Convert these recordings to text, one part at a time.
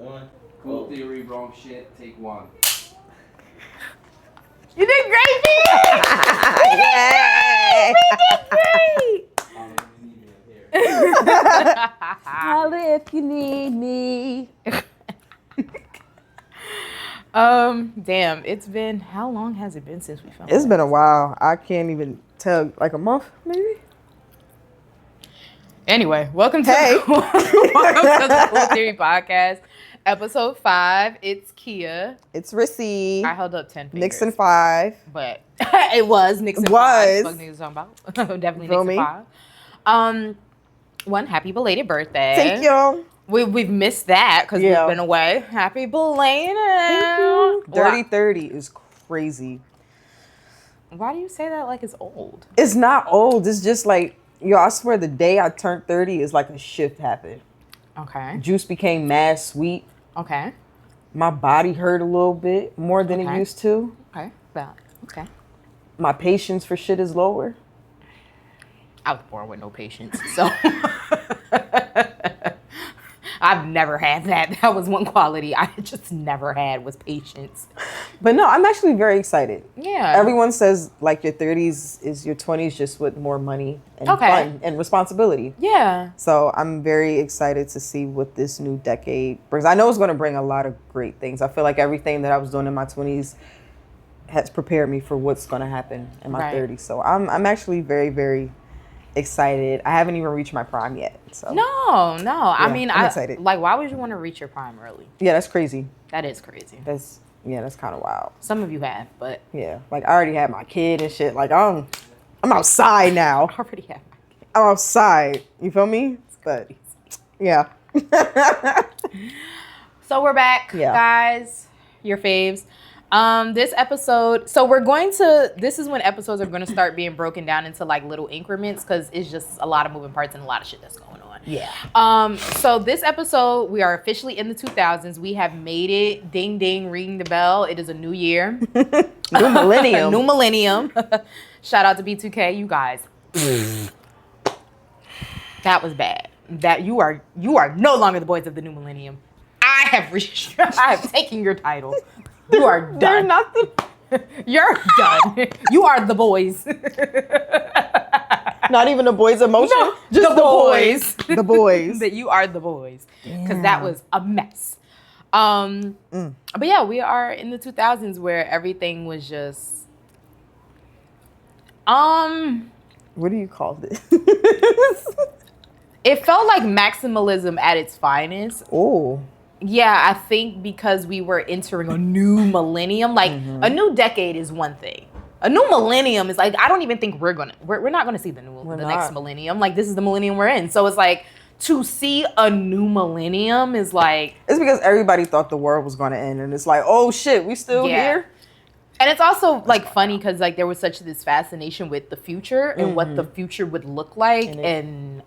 One. Cool theory, wrong shit. Take one. You did great, B! Yay! You did great! Holla if you need me. Damn, it's been, how long has it been since we filmed? It's been a while. I can't even tell, like a month, maybe? Anyway, welcome to, Hey. welcome to the Cool Theory Podcast, episode 5. It's Kia. It's Rissy. I held up 10 fingers. Nixon 5. But it was Nixon 5. Fuck niggas talking about. Definitely Feel Nixon me? 5. One, happy belated birthday. Thank you. We've missed that because we've been away. Happy belated. Thank you. Dirty 30 is crazy. Why do you say that like it's old? It's not old. It's just like, yo, I swear the day I turned 30 is like a shift happened. Okay. Juice became mad sweet. Okay. My body hurt a little bit more than it used to. Okay. Valid. Okay. My patience for shit is lower. I was born with no patience, so I've never had that. That was one quality I just never had was patience. But no, I'm actually very excited. Yeah. Everyone says like your 30s is your 20s just with more money and fun and responsibility. Yeah. So I'm very excited to see what this new decade brings. I know it's going to bring a lot of great things. I feel like everything that I was doing in my 20s has prepared me for what's going to happen in my 30s. So I'm actually very, very excited. I haven't even reached my prime yet. So No. yeah, I mean, I'm excited. Like, why would you want to reach your prime early? Yeah, that's crazy. That is crazy. That's kind of wild. Some of you have, but Yeah, like I already had my kid and shit. Like I'm outside now. I already have my kid. I'm outside. You feel me? But yeah. So we're back, guys. Your faves. This episode, this is when episodes are going to start being broken down into like little increments because it's just a lot of moving parts and a lot of shit that's going on. Yeah. So this episode, we are officially in the 2000s. We have made it. Ding, ding, ring the bell. It is a new year. New millennium. New millennium. Shout out to B2K, you guys. That was bad. That you are no longer the boys of the new millennium. I have taken your title. You are done. They're not You're done. You are the boys. Not even the boys' emotion. No, just the boys. The boys. That you are the boys. Because that was a mess. But yeah, we are in the 2000s where everything was just What do you call this? it felt like maximalism at its finest. Oh. Yeah, I think because we were entering a new millennium. Like a new decade is one thing. A new millennium is like, I don't even think we're not gonna see the next millennium. Like this is the millennium we're in. So it's like to see a new millennium is like, it's because everybody thought the world was gonna end and it's like, oh shit, we still here? And it's also like funny because like there was such this fascination with the future and what the future would look like. And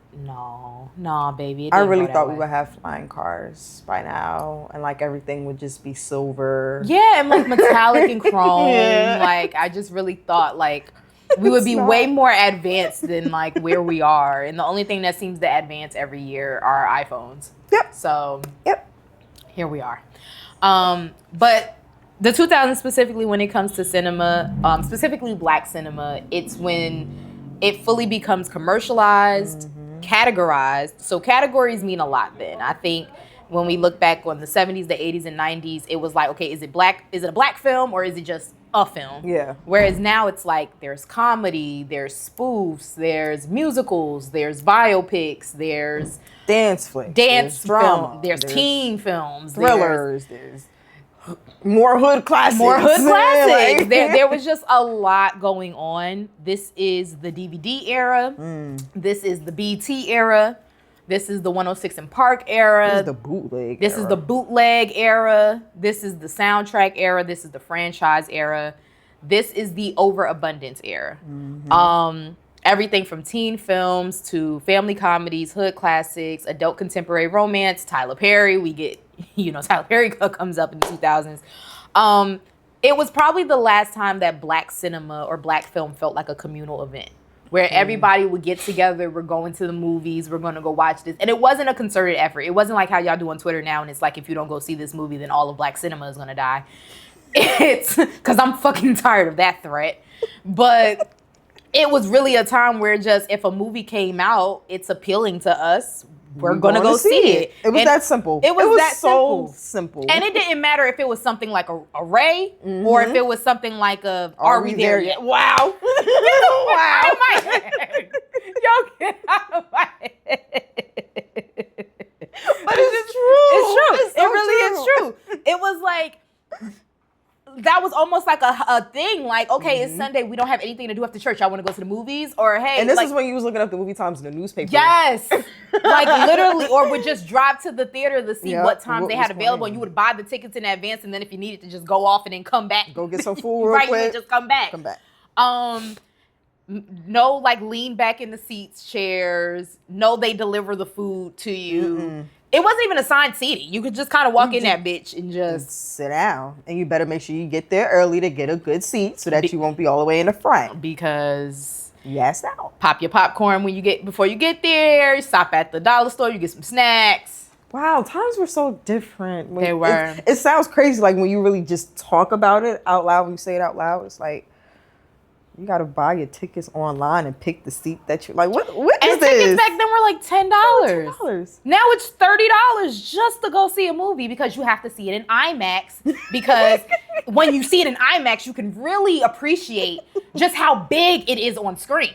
no, baby. I really thought we would have flying cars by now and like everything would just be silver. Yeah, and like metallic and chrome. Like I just really thought like we would be way more advanced than like where we are. And the only thing that seems to advance every year are iPhones. Yep. So here we are. But the 2000s specifically when it comes to cinema, specifically black cinema, it's when it fully becomes commercialized, categorized. So categories mean a lot then. I think when we look back on the 70s, the 80s, and 90s, it was like, okay, is it a black film or is it just a film? Yeah. Whereas now it's like there's comedy, there's spoofs, there's musicals, there's biopics, there's dance flicks, there's drama, there's teen films, thrillers, there's more hood classics. Like, there was just a lot going on. This is the DVD era. This is the BT era. This is the 106 and Park era. This is the bootleg This is the bootleg era. This is the soundtrack era. This is the franchise era. This is the overabundance era. Everything from teen films to family comedies, hood classics, adult contemporary romance, Tyler Perry. We get, Tyler Perry comes up in the 2000s. It was probably the last time that black cinema or black film felt like a communal event. where everybody would get together. We're going to the movies. We're going to go watch this. And it wasn't a concerted effort. It wasn't like how y'all do on Twitter now. And it's like, if you don't go see this movie, then all of black cinema is going to die. It's because I'm fucking tired of that threat. But it was really a time where just if a movie came out, it's appealing to us. We're gonna go see it. It was that simple. It was that so simple. And it didn't matter if it was something like a Ray or if it was something like a Are We There Yet? Wow. Wow. Out of my head. Yo, get out of my head. But it's true. It's true. It's so it really is true. It was like, that was almost like a thing. Like, okay, it's Sunday. We don't have anything to do after church. I want to go to the movies. Or, hey. And this is when you was looking up the movie times in the newspaper. Yes. Like, literally. Or would just drive to the theater to see what times they had available. And you would buy the tickets in advance. And then if you needed to just go off and then come back. Go get some food real quick. You would just come back. No, like, lean back in the seats, chairs. No, they deliver the food to you. It wasn't even assigned seating. You could just kind of walk in that bitch and just sit down. And you better make sure you get there early to get a good seat so that you won't be all the way in the front. Because yes, out. Pop your popcorn before you get there. You stop at the dollar store. You get some snacks. Wow, times were so different. They were. It sounds crazy, like when you really just talk about it out loud. When you say it out loud, it's like you gotta buy your tickets online and pick the seat that you like. What is this? Tickets back then were like $10. $10. Now it's $30 just to go see a movie because you have to see it in IMAX. Because when you see it in IMAX, you can really appreciate just how big it is on screen.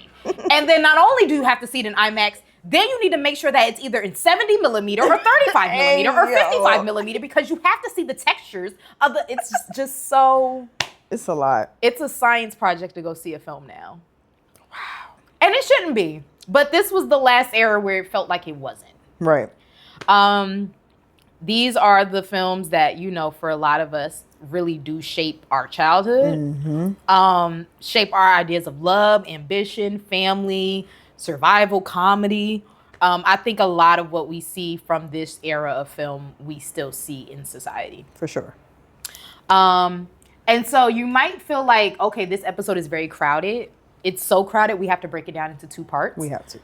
And then not only do you have to see it in IMAX, then you need to make sure that it's either in 70 millimeter or 35 millimeter or 55 millimeter because you have to see the textures of the. It's just so. It's a lot. It's a science project to go see a film now. Wow. And it shouldn't be. But this was the last era where it felt like it wasn't. Right. These are the films that, for a lot of us really do shape our childhood. Shape our ideas of love, ambition, family, survival, comedy. I think a lot of what we see from this era of film, we still see in society. For sure. And so you might feel like, okay, this episode is very crowded. It's so crowded, we have to break it down into 2 parts. We have to.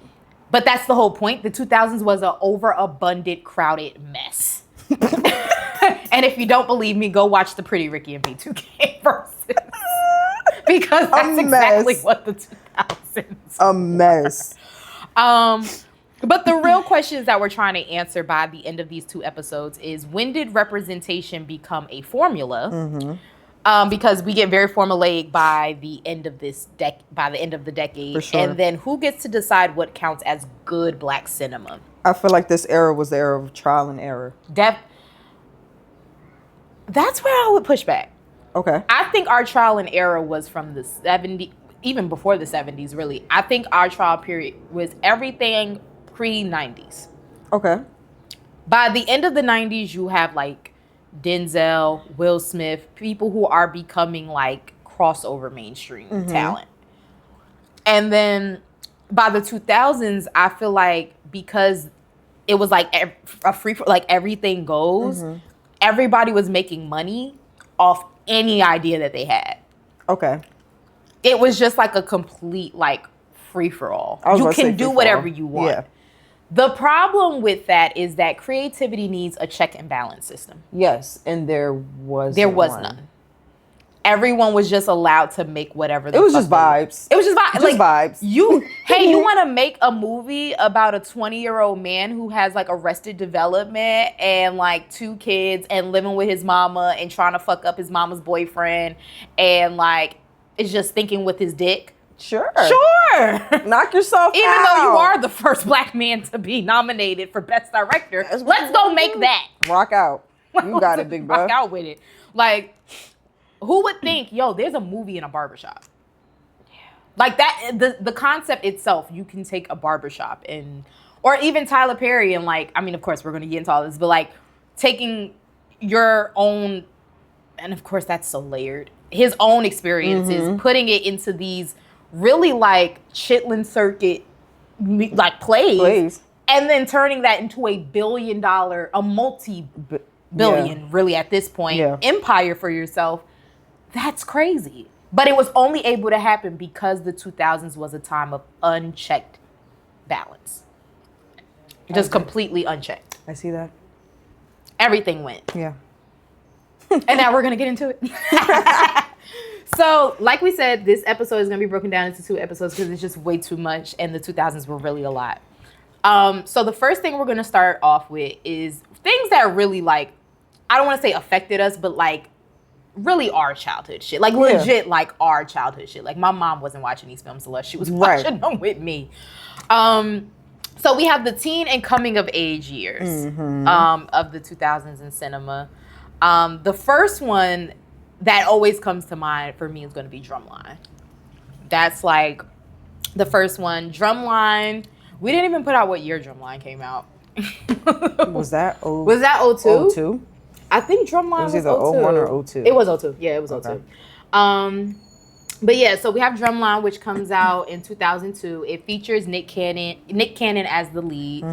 But that's the whole point. The 2000s was an overabundant, crowded mess. And if you don't believe me, go watch the Pretty Ricky and B2K versus. Because that's exactly what the 2000s A mess. But the real questions that we're trying to answer by the end of these 2 episodes is, when did representation become a formula? Because we get very formulaic by the end of the decade. For sure. And then who gets to decide what counts as good black cinema? I feel like this era was the era of trial and error. That's where I would push back. Okay. I think our trial and error was from the 70s, even before the 70s, really. I think our trial period was everything pre-90s. Okay. By the end of the 90s, you have like Denzel, Will Smith, people who are becoming like crossover mainstream talent. And then by the 2000s, I feel like because it was like a free, like everything goes, everybody was making money off any idea that they had. Okay. It was just like a complete like free for all. You can do whatever you want. Yeah. The problem with that is that creativity needs a check and balance system. Yes, and there was none. Everyone was just allowed to make whatever. It was just vibes. It was just vibes. Just vibes. You want to make a movie about a 20-year-old man who has like Arrested Development and like 2 kids and living with his mama and trying to fuck up his mama's boyfriend and like is just thinking with his dick. Sure. Knock yourself out. Even though you are the first black man to be nominated for Best Director, let's go make that. Rock out. You got it, big bro. Rock out with it. Like, who would think, there's a movie in a barbershop? Yeah. Like that, the concept itself, you can take a barbershop or even Tyler Perry and like, I mean, of course, we're going to get into all this, but like taking your own, and of course, that's so layered, his own experiences, putting it into these really like Chitlin Circuit like plays, and then turning that into a multi-billion really at this point empire for yourself. That's crazy. But it was only able to happen because the 2000s was a time of unchecked balance. Just completely unchecked. I see that. Everything went. Yeah. And now we're going to get into it. So, like we said, this episode is going to be broken down into 2 episodes because it's just way too much, and the 2000s were really a lot. So the first thing we're going to start off with is things that really, like, I don't want to say affected us, but, like, really our childhood shit. Like, legit, like, our childhood shit. Like, my mom wasn't watching these films unless she was watching them with me. So we have the teen and coming of age years of the 2000s in cinema. The first one that always comes to mind for me is going to be Drumline. That's like the first one. Drumline. We didn't even put out what year Drumline came out. Was that 02? Was that 02? 02? I think Drumline was either 02. 01 or 02. It was 02. Yeah, it was 02. Okay. But yeah, so we have Drumline, which comes out in 2002. It features Nick Cannon as the lead,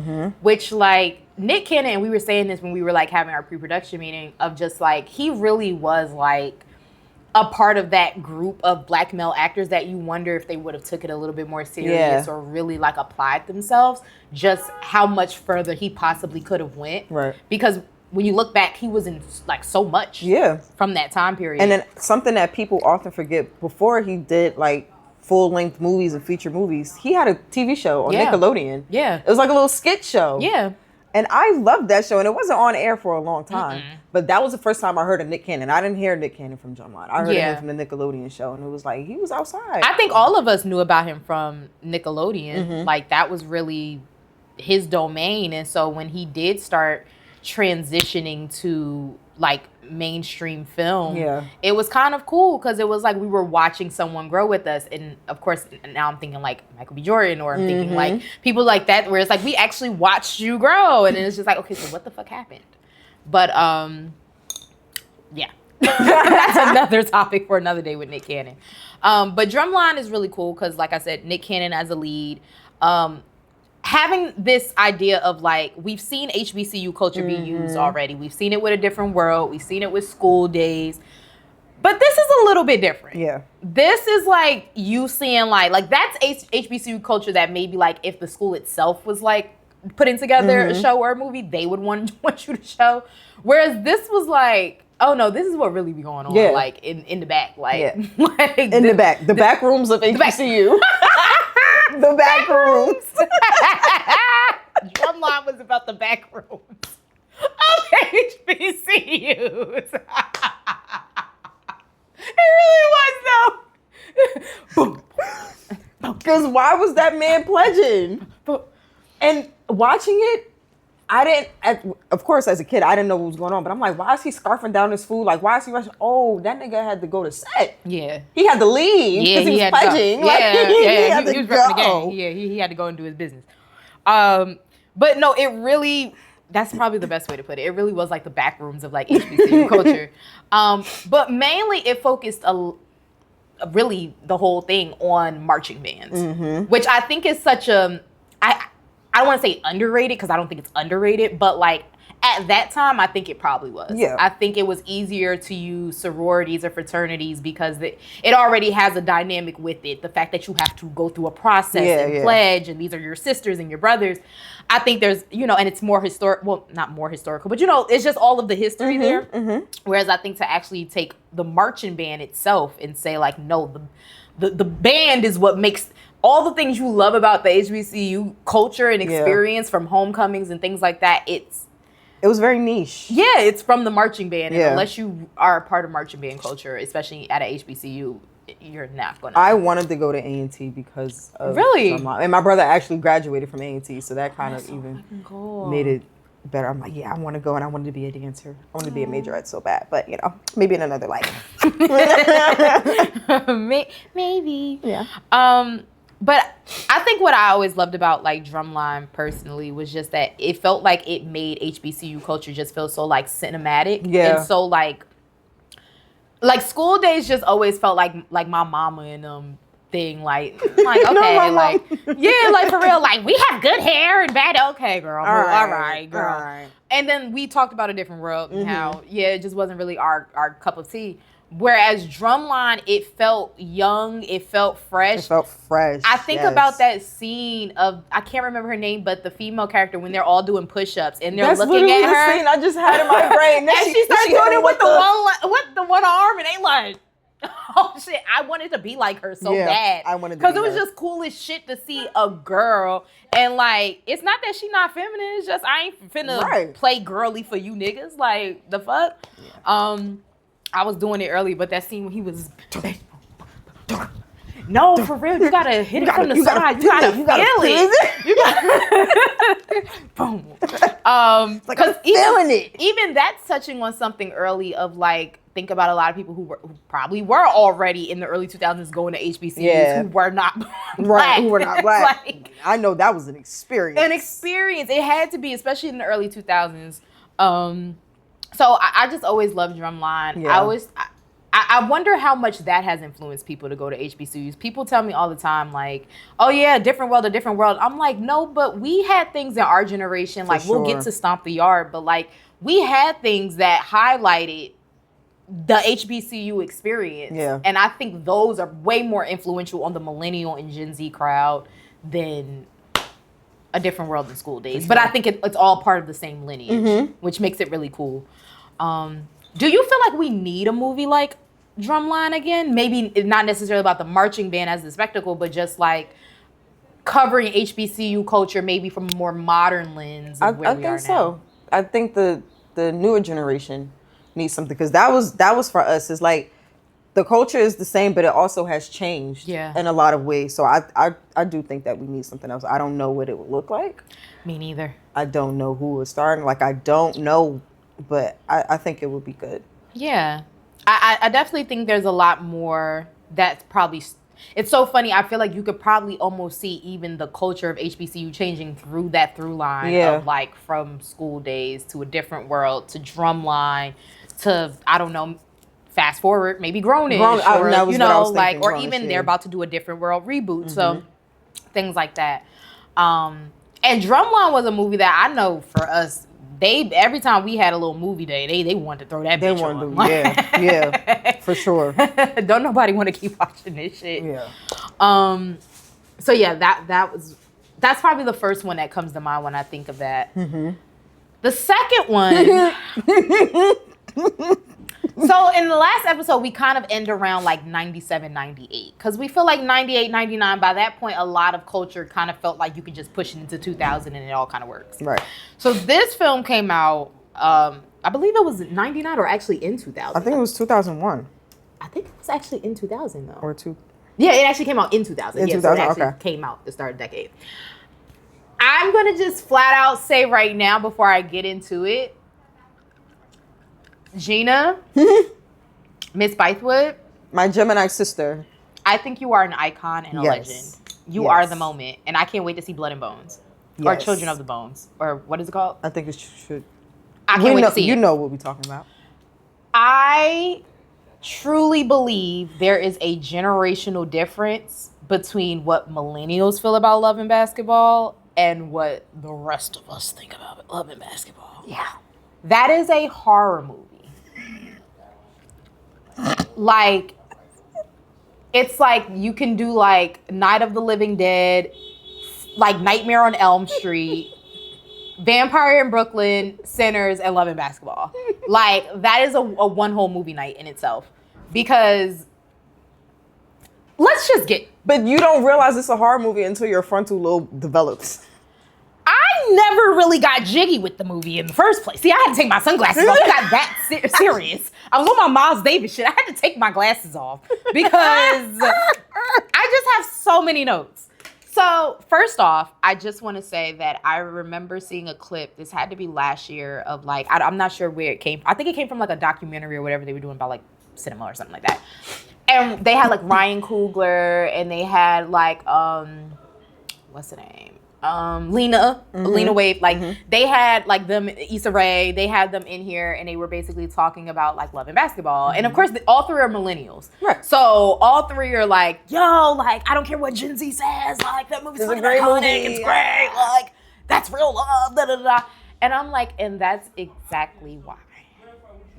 which, like, Nick Cannon, and we were saying this when we were, like, having our pre-production meeting, of just, like, he really was, like, a part of that group of black male actors that you wonder if they would have took it a little bit more serious or really, like, applied themselves, just how much further he possibly could have went. Right. Because when you look back, he was in, like, so much from that time period. And then something that people often forget, before he did, like, full-length movies and feature movies, he had a TV show on Nickelodeon. Yeah. It was like a little skit show. Yeah. And I loved that show, and it wasn't on air for a long time. But that was the first time I heard of Nick Cannon. I didn't hear Nick Cannon from Drumline. I heard him from the Nickelodeon show, and it was like, he was outside. I think all of us knew about him from Nickelodeon. Like, that was really his domain. And so when he did start transitioning to, like, mainstream film, it was kind of cool because it was like we were watching someone grow with us. And of course, now I'm thinking like Michael B. Jordan, or I'm thinking like people like that, where it's like we actually watched you grow, and it's just like, okay, so what the fuck happened? But yeah, that's another topic for another day with Nick Cannon. But Drumline is really cool because, like I said, Nick Cannon as a lead. Having this idea of, like, we've seen HBCU culture be used already. We've seen it with A Different World. We've seen it with School Days. But this is a little bit different. Yeah. This is, like, you seeing, like that's HBCU culture that maybe, like, if the school itself was, like, putting together a show or a movie, they would want you to show. Whereas this was, like, oh, no, this is what really be going on, like, in the back. Like, like in the back. The back rooms of HBCU. The back rooms. Drumline was about the back rooms of HBCUs. It really was, though. Because why was that man pledging? And watching it, of course, as a kid, I didn't know what was going on, but I'm like, why is he scarfing down his food? Like, why is he rushing? Oh, that nigga had to go to set. Yeah. He had to leave because he was pledging. He was repping the game. Yeah, he had to go and do his business. But no, it really, that's probably the best way to put it. It really was like the back rooms of, like, HBCU culture. But mainly it focused really the whole thing on marching bands, which I think is such a, I don't want to say underrated because I don't think it's underrated, but, like, at that time, I think it probably was. Yeah. I think it was easier to use sororities or fraternities because it already has a dynamic with it. The fact that you have to go through a process and pledge, and these are your sisters and your brothers. I think there's, and it's more historic. Well, not more historical, but, it's just all of the history there. Whereas I think to actually take the marching band itself and say, like, no, the band is what makes all the things you love about the HBCU culture and experience from homecomings and things like that. It was very niche. Yeah, it's from the marching band. And unless you are a part of marching band culture, especially at a HBCU, you're not going to. I wanted to go to A&T because of Drumline. And my brother actually graduated from A&T, so that kind of even made it better. I'm like, I want to go, and I wanted to be a dancer. I wanted to be a majorette so bad, but, maybe in another life. Maybe. Yeah. But I think what I always loved about, like, Drumline personally was just that it felt like it made HBCU culture just feel so, like, cinematic. Yeah. And so, like School Days just always felt like my mama and thing. Like okay, like yeah, like for real, like we have good hair and bad. Okay, girl, all right, girl. All right. And then we talked about A Different World and how it just wasn't really our cup of tea. Whereas Drumline, it felt young, it felt fresh. It felt fresh. I think about that scene of, I can't remember her name, but the female character when they're all doing push-ups and they're looking at her. The scene I just had in my brain. And she starts doing it with the one arm, and they like, oh shit! I wanted to be like her so bad. I wanted to because it was just cool as shit to see a girl, and like, it's not that she not feminine. It's just I ain't finna play girly for you niggas. Like the fuck. Yeah. I was doing it early, but that scene when he was. No, for real, you gotta hit it from the side. You gotta feel it. You gotta boom. Like I'm feeling it. Even that's touching on something early of like, think about a lot of people who probably were already in the early 2000s going to HBCUs who were not black. Who were not black. Like, I know that was an experience. It had to be, especially in the early 2000s. So I just always loved Drumline. Yeah. I wonder how much that has influenced people to go to HBCUs. People tell me all the time, like, oh yeah, a different world. I'm like, no, but we had things in our generation, like we'll get to Stomp the Yard, but like we had things that highlighted the HBCU experience. Yeah. And I think those are way more influential on the millennial and Gen Z crowd than A Different World in School Days. But I think it's all part of the same lineage, which makes it really cool. Do you feel like we need a movie like Drumline again? Maybe not necessarily about the marching band as the spectacle, but just like covering HBCU culture maybe from a more modern lens of where we are now. I think so. I think the newer generation needs something, because that was for us. It's like the culture is the same, but it also has changed in a lot of ways. So I do think that we need something else. I don't know what it would look like. Me neither. I don't know who is starting. Like, I don't know, but I think it would be good. Yeah. I definitely think there's a lot more that's probably... It's so funny. I feel like you could probably almost see even the culture of HBCU changing through that through line of like from School Days to A Different World to Drumline to, I don't know, fast forward, maybe Grownish, or, you know, like, or even they're about to do A Different World reboot. So things like that. And Drumline was a movie that I know for us, every time we had a little movie day, they wanted to throw that bitch on. Yeah, for sure. Don't nobody want to keep watching this shit. Yeah. So yeah, that's probably the first one that comes to mind when I think of that. Mm-hmm. The second one. So in the last episode, we kind of end around like 97, 98. Because we feel like 98, 99, by that point, a lot of culture kind of felt like you could just push it into 2000 and it all kind of works. Right. So this film came out, I believe it was 99 or actually in 2000. I think it was 2001. I think it was actually in 2000 though. Or two. Yeah, it actually came out in 2000. In 2000, so it actually came out to start the decade. I'm going to just flat out say right now before I get into it, Gina, Miss Bythewood, my Gemini sister. I think you are an icon and a legend. You are the moment, and I can't wait to see Blood and Bones, or Children of the Bones, or what is it called? I think it should. I can't wait to see it. You know what we're talking about. I truly believe there is a generational difference between what millennials feel about Love and Basketball and what the rest of us think about Love and Basketball. Yeah, that is a horror movie. Like, it's like you can do like Night of the Living Dead, like Nightmare on Elm Street, Vampire in Brooklyn, Sinners, and Love and Basketball. Like, that is a one whole movie night in itself. Because let's just get... But you don't realize it's a horror movie until your frontal lobe develops. I never really got jiggy with the movie in the first place. See, I had to take my sunglasses off. It got that serious. I was on my Miles Davis shit. I had to take my glasses off because I just have so many notes. So first off, I just want to say that I remember seeing a clip. This had to be last year of like, I'm not sure where it came from. I think it came from like a documentary or whatever they were doing about like cinema or something like that. And they had like Ryan Coogler and they had like, what's the name? Lena Waithe, like they had like them, Issa Rae, they had them in here and they were basically talking about like love and basketball. And of course, all three are millennials. Right. So all three are like, yo, like, I don't care what Gen Z says, like that movie's fucking iconic, it's great, like that's real love, da da da. And I'm like, and that's exactly why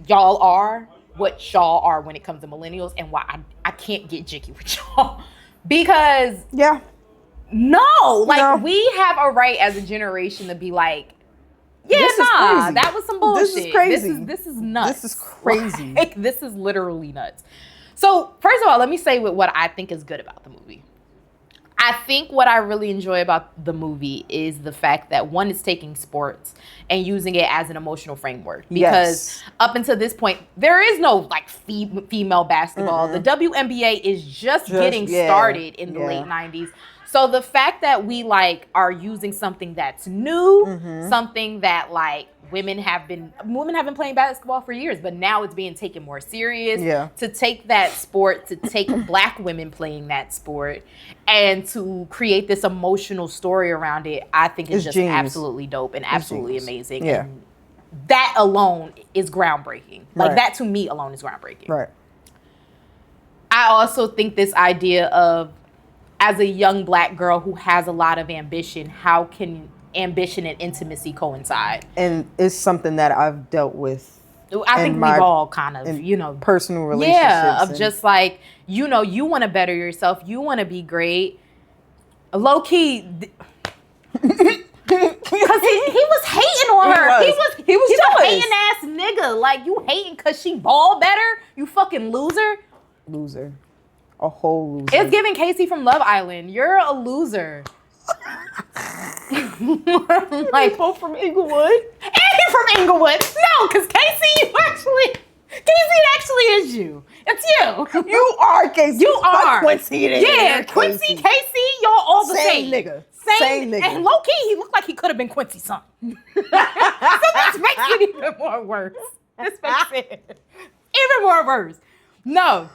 y'all are what y'all are when it comes to millennials and why I can't get jiggy with y'all. Because we have a right as a generation to be like, that was some bullshit. This is crazy. This is nuts. This is crazy. Like, this is literally nuts. So first of all, let me say what I think is good about the movie. I think what I really enjoy about the movie is the fact that one is taking sports and using it as an emotional framework. Because up until this point, there is no like female basketball. The WNBA is just getting started in the late 90s. So the fact that we like are using something that's new, something that like women have been playing basketball for years, but now it's being taken more serious. Yeah. To take that sport, to take Black women playing that sport, and to create this emotional story around it, I think is just genius. Absolutely dope and absolutely amazing. Yeah. And that alone is groundbreaking. Like that to me alone is groundbreaking. Right. I also think this idea of, as a young Black girl who has a lot of ambition, how can ambition and intimacy coincide? And it's something that I've dealt with. I think we've all kind of, personal relationships. Yeah, of just like, you want to better yourself. You want to be great. Low key, because he was hating on her. He was just a hating ass nigga. Like, you hating because she ball better? You fucking loser. Loser. A whole loser. It's giving Casey from Love Island. You're a loser. Like, both from Inglewood. And you're from Inglewood. No, because Casey actually is you. It's you. You are Casey. You are. Quincy. Yeah, Quincy, Casey, y'all all the same. Nigga. Same nigga. And low key, he looked like he could have been Quincy's son. So this makes it even more worse. This makes it even more worse. No.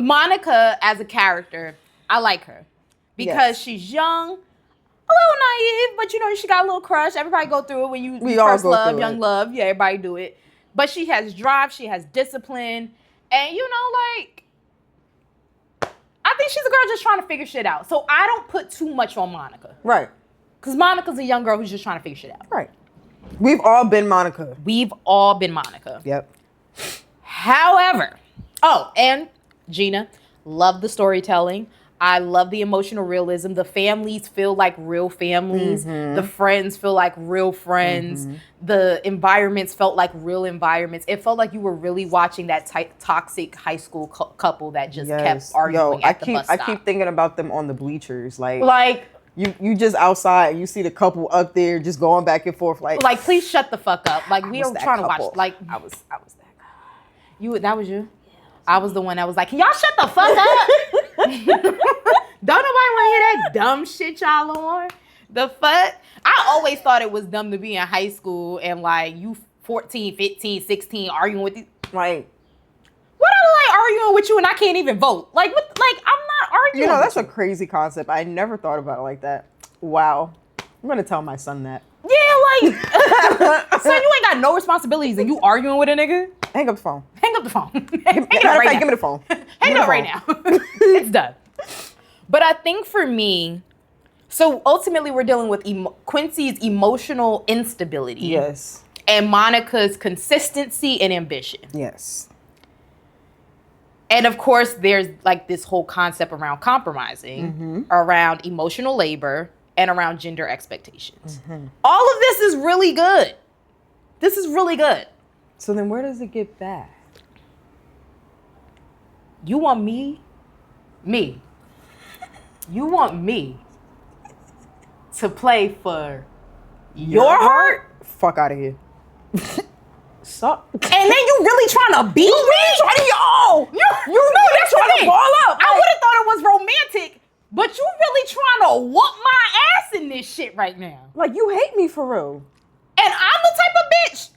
Monica as a character, I like her. Because she's young, a little naive, but she got a little crush. Everybody go through it when you first love, young love. Yeah, everybody do it. But she has drive, she has discipline, and like, I think she's a girl just trying to figure shit out. So I don't put too much on Monica. Right. Because Monica's a young girl who's just trying to figure shit out. Right. We've all been Monica. Yep. However, and Gina, love the storytelling. I love the emotional realism. The families feel like real families. The friends feel like real friends. The environments felt like real environments. It felt like you were really watching that toxic high school couple that just kept arguing at the bus stop. I keep thinking about them on the bleachers. Like you just outside and you see the couple up there just going back and forth. Like please shut the fuck up. Like, we are trying to watch. Like, I was that guy. That was you? I was the one that was like, can y'all shut the fuck up? Don't nobody want to hear that dumb shit y'all on. The fuck? I always thought it was dumb to be in high school and like you 14, 15, 16 arguing with these. Like, what am I arguing with you and I can't even vote? Like, what? Like, I'm not arguing. That's a crazy concept. I never thought about it like that. Wow. I'm going to tell my son that. Yeah, like, son, you ain't got no responsibilities and you arguing with a nigga? Hang up the phone. Hang up the phone. Hang it up right now. Give me the phone. Hang it up right now. It's done. But I think for me, so ultimately we're dealing with Quincy's emotional instability. Yes. And Monica's consistency and ambition. Yes. And of course, there's like this whole concept around compromising, around emotional labor, and around gender expectations. All of this is really good. This is really good. So then where does it get bad? You want me? You want me to play for your heart? Fuck out of here. Suck. And then you really trying to beat me? You really trying to ball up. I would have thought it was romantic, but you really trying to whoop my ass in this shit right now. Like, you hate me for real. And I'm the type of bitch.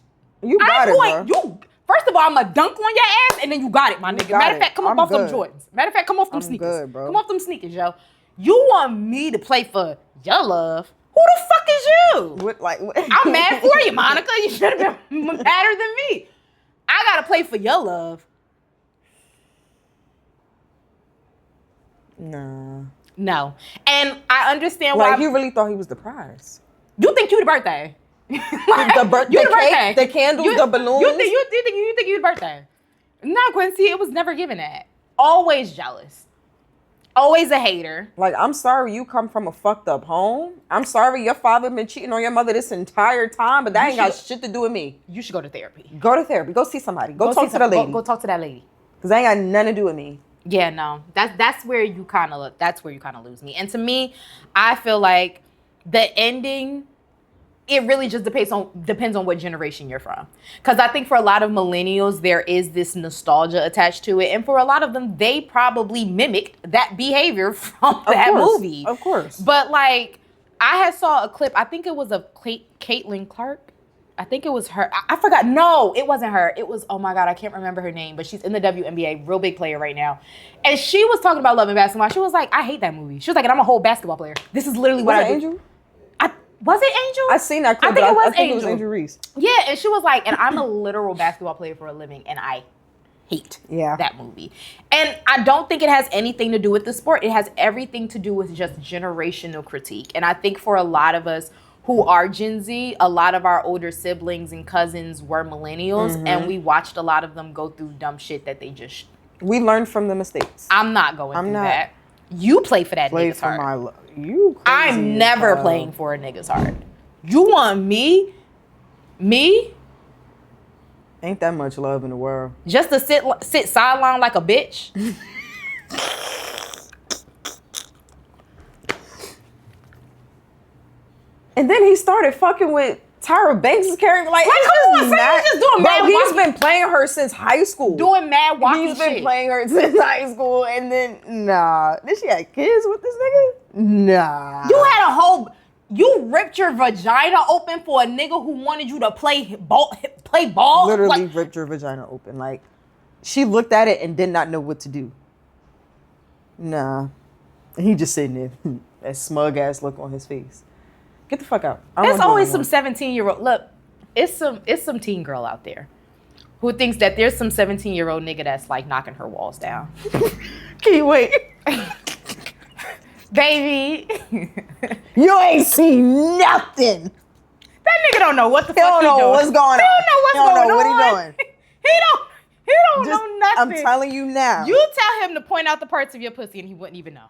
You got it, bro. First of all, I'm going to dunk on your ass, and then you got it, my nigga. Matter of fact, come up off them Jordans. Matter of fact, come off them sneakers. Good, bro. Come off them sneakers, yo. You want me to play for your love? Who the fuck is you? What? I'm mad for you, Monica. You should have been madder than me. I gotta play for your love. Nah. No. And I understand why. Like, you really thought he was the prize. You think you the birthday. The You the birthday. cake, the candles, the balloons. You think you the birthday. No, Quincy, it was never given that. Always jealous. Always a hater. Like, I'm sorry you come from a fucked up home. I'm sorry your father been cheating on your mother this entire time, but that ain't got shit to do with me. You should go to therapy. Go to therapy. Go see somebody. Go talk to the lady. Go talk to that lady. Because that ain't got nothing to do with me. Yeah, no. That's where you kind of lose me. And to me, I feel like the ending, it really just depends on what generation you're from. Because I think for a lot of millennials, there is this nostalgia attached to it. And for a lot of them, they probably mimicked that behavior from that movie. Of course. But like, I had saw a clip, I think it was of Caitlin Clark. I think it was her. I forgot. No, it wasn't her. It was, oh my God, I can't remember her name, but she's in the WNBA, real big player right now. And she was talking about Love and Basketball. She was like, I hate that movie. She was like, and I'm a whole basketball player. This is literally what I do. Angel? Was it Angel? I seen that clip. I think it was I think Angel. it was Angel Reese. Yeah, and she was like, and I'm a literal basketball player for a living, and I hate that movie. And I don't think it has anything to do with the sport. It has everything to do with just generational critique. And I think for a lot of us who are Gen Z, a lot of our older siblings and cousins were millennials, and we watched a lot of them go through dumb shit that they just... We learned from the mistakes. I'm not going through that. You play for that nigga's heart. My love. You crazy. I'm never playing for a nigga's heart. You want me? Me? Ain't that much love in the world. Just to sit sideline like a bitch? And then he started fucking with Tyra Banks' character. Like, he's just doing mad. He's been playing her since high school. Doing mad walking He's been playing her since high school, and then Did she have kids with this nigga? Nah. You ripped your vagina open for a nigga who wanted you to play ball. Literally ripped your vagina open. Like, she looked at it and did not know what to do. Nah. And he just sitting there, that smug ass look on his face. Get the fuck out. There's always some 17-year-old. Look, it's some teen girl out there who thinks that there's some 17-year-old nigga that's like knocking her walls down. Can you wait? Baby. You ain't seen nothing. That nigga don't know what the fuck he doing. He don't know what's going on. He don't know what's going on. What he doing. He don't know nothing. I'm telling you now. You tell him to point out the parts of your pussy and he wouldn't even know.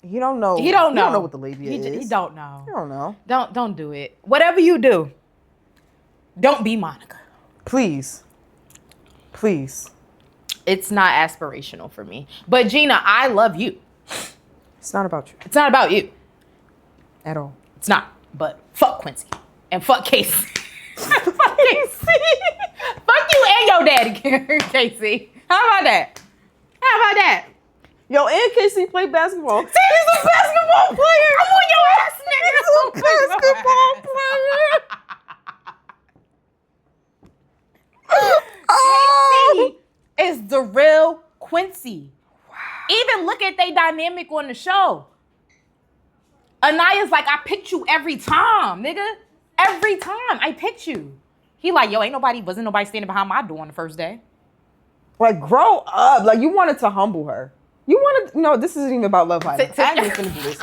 He don't know. He don't know. He don't know what the labia is. He don't know. He don't know. Don't do it. Whatever you do, don't be Monica. Please. Please. It's not aspirational for me. But Gina, I love you. It's not about you. It's not about you. At all. It's not. But fuck Quincy. And fuck Casey. Fuck Casey. Fuck you and your daddy, Casey. How about that? How about that? Yo, and Casey played basketball. See, he's a basketball player. I'm on your ass, nigga. He's a basketball player. Casey is the real Quincy. Wow. Even look at they dynamic on the show. Anaya's like, I picked you every time, nigga. Every time I picked you. He like, yo, wasn't nobody standing behind my door on the first day. Like, grow up. Like, you wanted to humble her. You wanted, no, this isn't even about love. I ain't even gonna do this.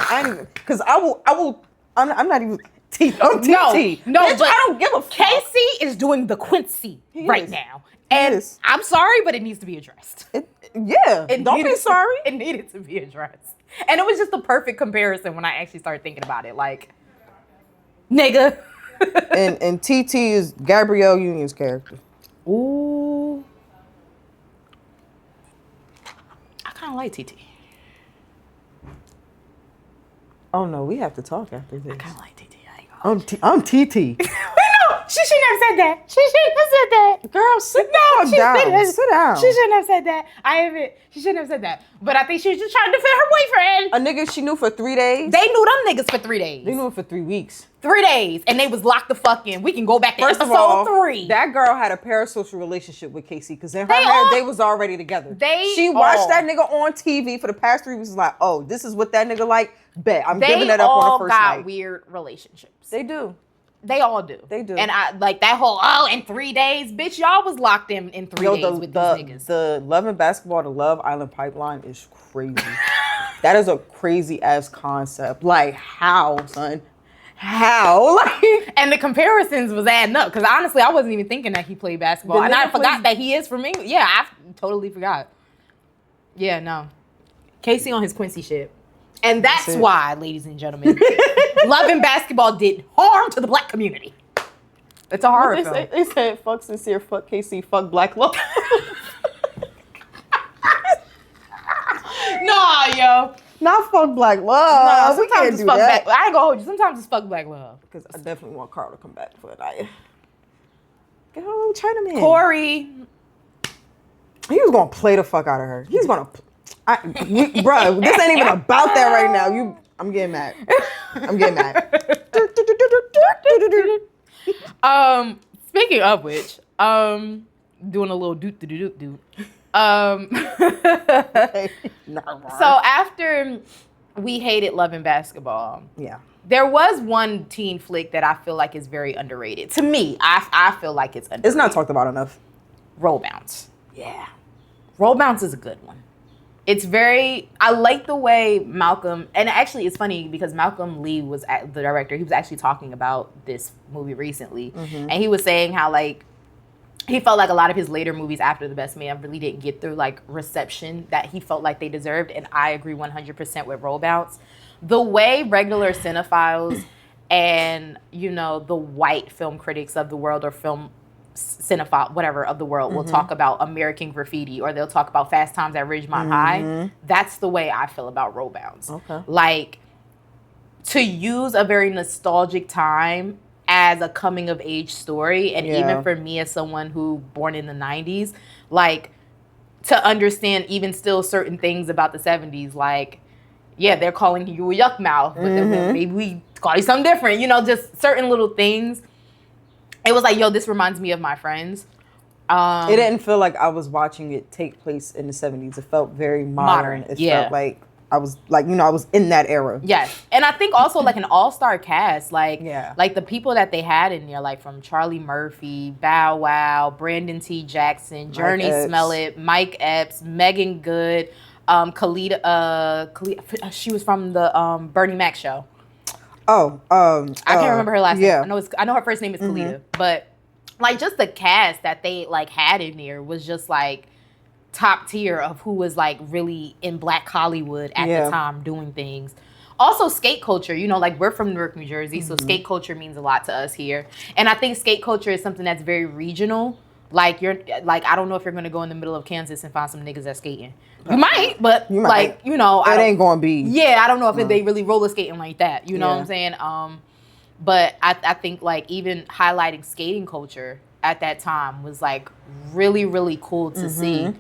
Because I'm not even, I'm TT. No, bitch, but I don't give a fuck. Casey is doing the Quincy right now. And I'm sorry, but it needs to be addressed. Don't be sorry. It needed to be addressed. And it was just the perfect comparison when I actually started thinking about it. Like, nigga. and TT is Gabrielle Union's character. Ooh. I kind of like TT. Oh no, we have to talk after this. I kind of like TT. I ain't gonna I'm TT. No, She shouldn't have said that. She shouldn't have said that. Girl, sit down. Sit down. She shouldn't have said that. She shouldn't have said that. But I think she was just trying to defend her boyfriend. A nigga she knew for 3 days. They knew them niggas for 3 days. They knew it for 3 weeks. 3 days. And they was locked the fuck in. We can go back to First episode of all, 3. That girl had a parasocial relationship with Casey because in her head, they was already together. She watched that nigga on TV for the past 3 weeks. Was like, oh, this is what that nigga like. Bet I'm giving that up on the first night. They all got weird relationships. They do. They all do. They do. And I like that whole, in 3 days, bitch, y'all was locked in 3 days with these niggas. The Love and Basketball, the Love Island pipeline is crazy. That is a crazy ass concept. Like, how, son? How? Like, and the comparisons was adding up because honestly, I wasn't even thinking that he played basketball, and I forgot that he is from England. Yeah, I totally forgot. Yeah, no, Casey on his Quincy shit, and that's why, ladies and gentlemen, Love and Basketball did harm to the black community. It's a horror film. They said fuck Sincere, fuck Casey, fuck Black Love. Nah, yo. Not fuck Black Love. No, sometimes it's fuck back. I ain't gonna hold you. Sometimes it's fuck Black Love. Because I definitely want Carl to come back for a night. Get her little Chinaman. Corey. He was gonna play the fuck out of her. He's gonna, bro. This ain't even about that right now. I'm getting mad. I'm getting mad. Speaking of which, doing a little doot. So after we hated Love and Basketball, there was one teen flick that I feel like is very underrated. To me, I feel like it's underrated. It's not talked about enough. Roll Bounce. Yeah. Roll Bounce is a good one. It's I like the way Malcolm, and actually it's funny because Malcolm Lee was the director. He was actually talking about this movie recently. And he was saying how like, he felt like a lot of his later movies after The Best Man really didn't get the like reception that he felt like they deserved. And I agree 100% with Roll Bounce. The way regular cinephiles and, you know, the white film critics of the world or film cinephile, whatever, of the world will talk about American Graffiti or they'll talk about Fast Times at Ridgemont High. That's the way I feel about Roll Bounce. Okay. Like, to use a very nostalgic time as a coming of age story, and even for me as someone who born in the 90s, like to understand even still certain things about the 70s, like, yeah, they're calling you a yuck mouth, but then maybe we call you something different, you know, just certain little things. It was like, yo, this reminds me of my friends. It didn't feel like I was watching it take place in the 70s. It felt very modern. It felt like I was like, you know, I was in that era. Yes. And I think also like an all-star cast, like the people that they had in there, like from Charlie Murphy, Bow Wow, Brandon T. Jackson, Journey Smollett, Mike Epps, Megan Good, Khalida, she was from the Bernie Mac show. I can't remember her last name. I know her first name is Khalida, but like just the cast that they like had in there was just like top tier of who was like really in Black Hollywood at the time doing things. Also skate culture, you know, like we're from Newark, New Jersey, so skate culture means a lot to us here. And I think skate culture is something that's very regional. Like I don't know if you're gonna go in the middle of Kansas and find some niggas that's skating. You might, but you like, you know, it ain't gonna be. Yeah, I don't know if they really roller skating like that. You know what I'm saying? But I think like even highlighting skating culture at that time was like really, really cool to see.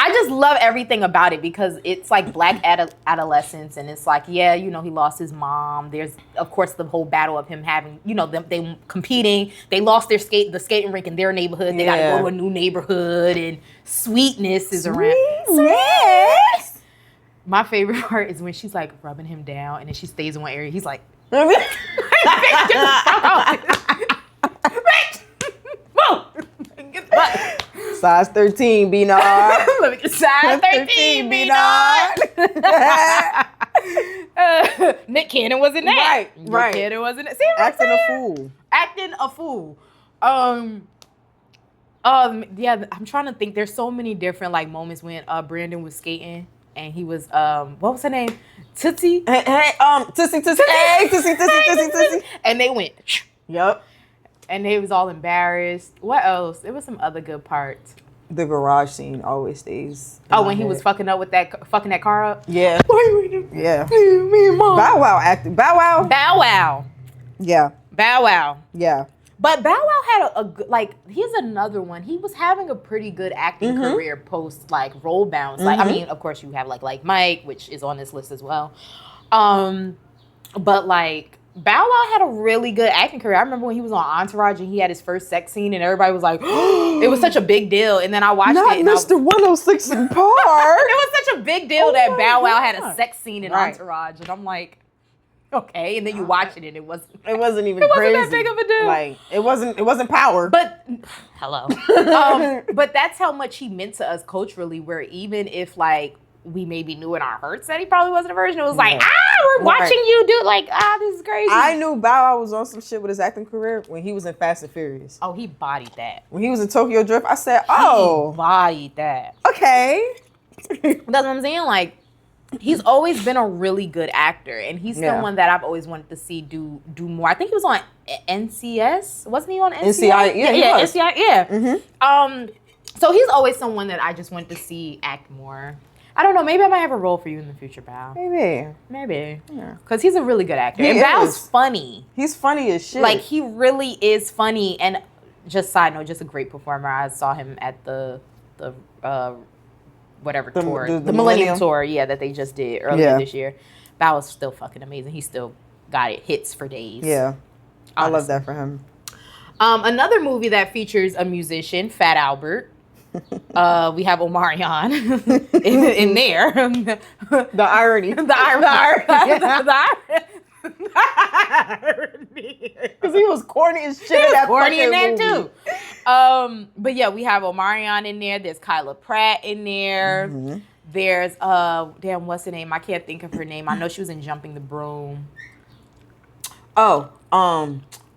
I just love everything about it because it's like Black adolescence, and it's like, yeah, you know, he lost his mom. There's of course the whole battle of him having, you know, they competing. They lost the skating rink in their neighborhood. They got to go to a new neighborhood, and Sweetness is around. Sweetness. My favorite part is when she's like rubbing him down, and then she stays in one area. He's like, bitch, get the fuck out. Bitch, move. Size 13, B-Nard. Let me get size 13, B-Nard. Nick Cannon was in that. Right. Nick Cannon was in that. See what Acting a fool. Acting a fool. Yeah, I'm trying to think. There's so many different like moments when Brandon was skating and he was what was her name? Tootsie. Hey, Tootsie. Hey, Tootsie. And they went. Yep. And they was all embarrassed. What else? There was some other good parts. The garage scene always stays. When he was fucking that car up? Yeah. Yeah. Me and Mom. Bow Wow acted. Bow Wow. Yeah. Bow Wow. Yeah. But Bow Wow had a good, like, he's another one. He was having a pretty good acting career post, like, Roll Bounce. Like, I mean, of course, you have, like Mike, which is on this list as well. But, like, Bow Wow had a really good acting career. I remember when he was on Entourage and he had his first sex scene and everybody was like, it was such a big deal. And then I watched Not it. Mr. 106 in Park. It was such a big deal that Bow Wow had a God. sex scene in Entourage. And I'm like, okay. And then you watch it and it wasn't It wasn't even crazy. that big of a deal. Like, it wasn't power. But hello. But that's how much he meant to us culturally, where even if like we maybe knew in our hearts that he probably wasn't a virgin, it was like, we're watching you do like, this is crazy. I knew Bow Wow was on some shit with his acting career when he was in Fast and Furious. Oh, he bodied that. When he was in Tokyo Drift, I said, He bodied that. okay. That's what I'm saying. Like, he's always been a really good actor, and he's someone that I've always wanted to see do more. I think he was on NCS. Wasn't he on NCI? NCI, yeah, NCI, yeah. So he's always someone that I just wanted to see act more. I don't know. Maybe I might have a role for you in the future, Bao. Maybe. Yeah. Because he's a really good actor. And Bao's funny. He's funny as shit. Like, he really is funny. And just side note, just a great performer. I saw him at the whatever tour. The Millennium Tour, that they just did earlier this year. Bao was still fucking amazing. He still got it hits for days. Yeah. Honestly. I love that for him. Another movie that features a musician, Fat Albert. We have Omarion in there. The irony. The irony. Because he was corny as shit in that corny in that movie. too. But yeah, we have Omarion in there. There's Kyla Pratt in there. There's what's her name? I can't think of her name. I know she was in Jumping the Broom. Oh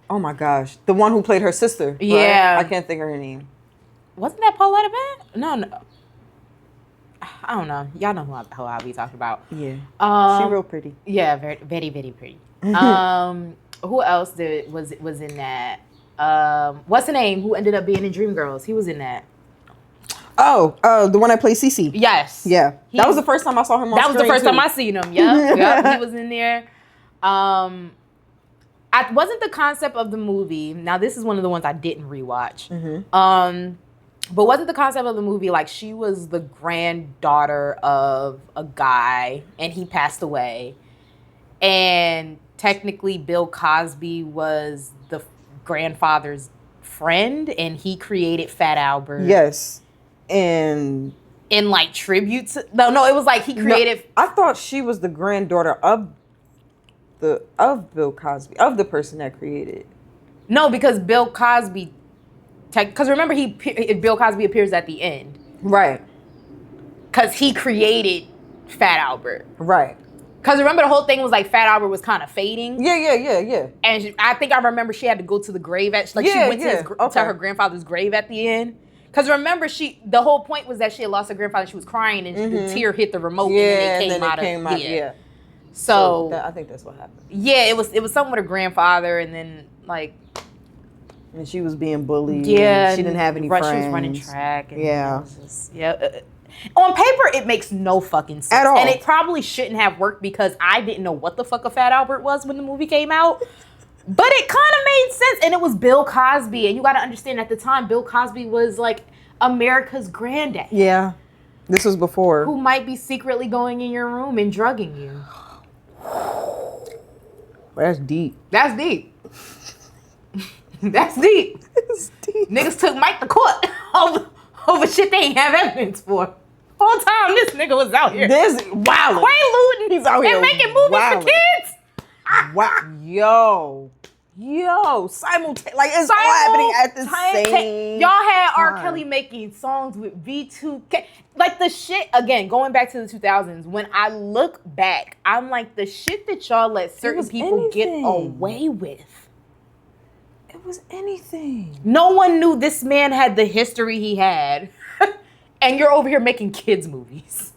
my gosh. The one who played her sister. Yeah. Right? I can't think of her name. Wasn't that Pauletta Band? No. I don't know. Y'all know who I'll be talking about. Yeah. She real pretty. Yeah, very, very, very pretty. Who else was in that? What's the name? Who ended up being in Dreamgirls? He was in that. Oh, the one that played Cece. Yes. Yeah. That was the first time I saw him on screen. That was the first time I seen him. Yep. He was in there. I wasn't the concept of the movie. Now, this is one of the ones I didn't rewatch. But wasn't the concept of the movie like she was the granddaughter of a guy and he passed away, and technically Bill Cosby was the grandfather's friend and he created Fat Albert. Yes. And in like tribute to, no, it was like he created. No, I thought she was the granddaughter of Bill Cosby, of the person that created. No, because Bill Cosby. Because remember, Bill Cosby appears at the end. Right. Because he created Fat Albert. Right. Because remember, the whole thing was like Fat Albert was kind of fading. Yeah. And I think I remember she had to go to the grave. She went to her grandfather's grave at the end. Because remember, the whole point was that she had lost her grandfather. She was crying and the tear hit the remote and then it came out. Yeah. So I think that's what happened. Yeah, it was something with her grandfather, and then like. And she was being bullied. Yeah, she didn't have any friends. She was running track. And yeah. It was just, on paper, it makes no fucking sense. At all. And it probably shouldn't have worked because I didn't know what the fuck a Fat Albert was when the movie came out. But it kind of made sense. And it was Bill Cosby. And you got to understand, at the time, Bill Cosby was like America's granddad. Yeah. This was before. Who might be secretly going in your room and drugging you. That's deep. That's deep. That's deep. That's deep. Niggas took Mike to court over shit they ain't have evidence for. Whole time this nigga was out here. Wow. Quaalude. He's out here. And making movies for kids. Wow. Yo. Simultaneous. Like, it's all happening at the same Y'all had R. time. Kelly making songs with V2K. Like, the shit, again, going back to the 2000s, when I look back, I'm like, the shit that y'all let certain people get away with. It was anything. No one knew this man had the history he had. And you're over here making kids movies.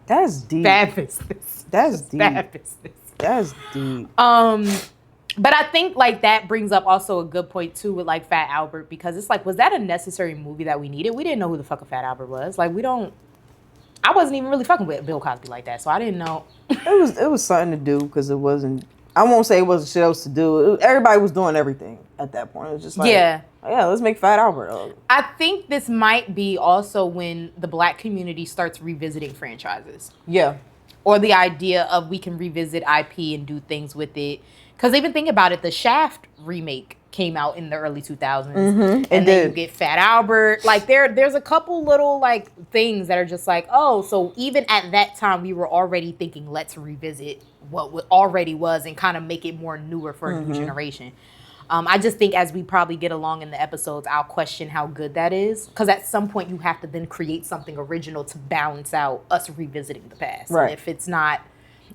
That's deep. Bad business. That's deep. Bad business. That's deep. But I think like that brings up also a good point too with like Fat Albert, because it's like, was that a necessary movie that we needed? We didn't know who the fuck a Fat Albert was. Like I wasn't even really fucking with Bill Cosby like that, so I didn't know. It was something to do because it wasn't I won't say it wasn't shit else to do. Everybody was doing everything at that point. It was just like, yeah, let's make Fat Albert. I think this might be also when the Black community starts revisiting franchises. Yeah. Or the idea of we can revisit IP and do things with it. Because even think about it, the Shaft remake came out in the early 2000s. And then you get Fat Albert. Like there's a couple little like things that are just like, oh, so even at that time we were already thinking, let's revisit what already was and kind of make it more newer for a new generation. I just think as we probably get along in the episodes, I'll question how good that is. Because at some point you have to then create something original to balance out us revisiting the past. Right. And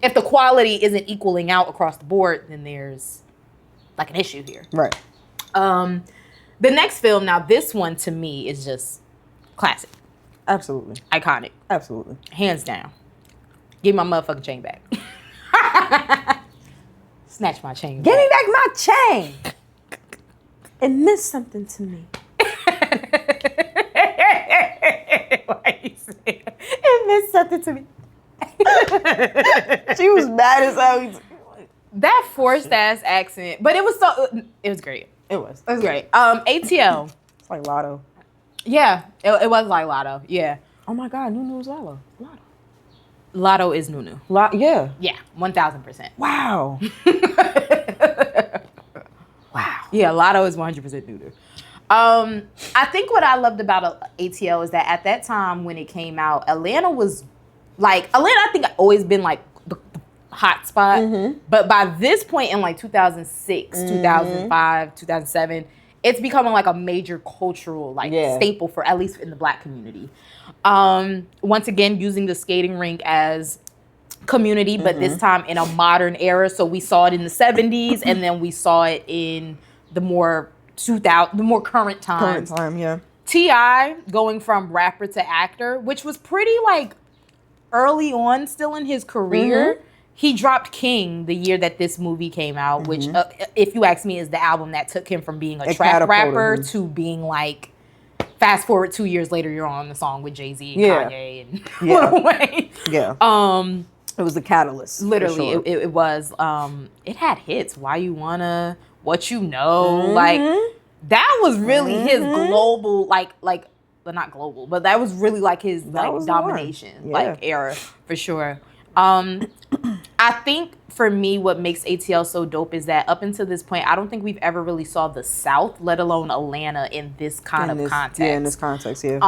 if the quality isn't equaling out across the board, then there's like an issue here. Right. The next film, now this one to me is just classic. Absolutely. Iconic. Absolutely. Hands down. Give my motherfucking chain back. Snatch my chain back. Give me back my chain. It meant something to me. Why you say it? It meant something to me. She was mad as hell. That forced ass accent, but it was great. It was great. ATL. It's like Lotto. Yeah, it was like Lotto. Yeah. Oh my God, Nunu was Lotto. Lotto is Nunu. Yeah. Yeah, 1000%. Wow. Wow. Yeah, Lotto is 100% Nunu. I think what I loved about ATL is that at that time when it came out, Atlanta, I think always been like the hot spot. But by this point in like 2006, 2005, 2007, it's becoming like a major cultural staple for at least in the Black community. Once again, using the skating rink as community, but this time in a modern era. So we saw it in the 70s, and then we saw it in the more current times. Yeah. T.I. going from rapper to actor, which was pretty like early on still in his career. He dropped King the year that this movie came out, which, if you ask me, is the album that took him from being a trap rapper to being like, fast forward 2 years later, you're on the song with Jay-Z and Kanye and Lil Wayne. Yeah. It was the catalyst. Literally, sure. it was. It had hits. Why You Wanna, What You Know. Like, that was really his global, well, not global, but that was really like his domination, era for sure. I think for me, what makes ATL so dope is that up until this point, I don't think we've ever really saw the South, let alone Atlanta, in this kind of context. Yeah, in this context, yeah.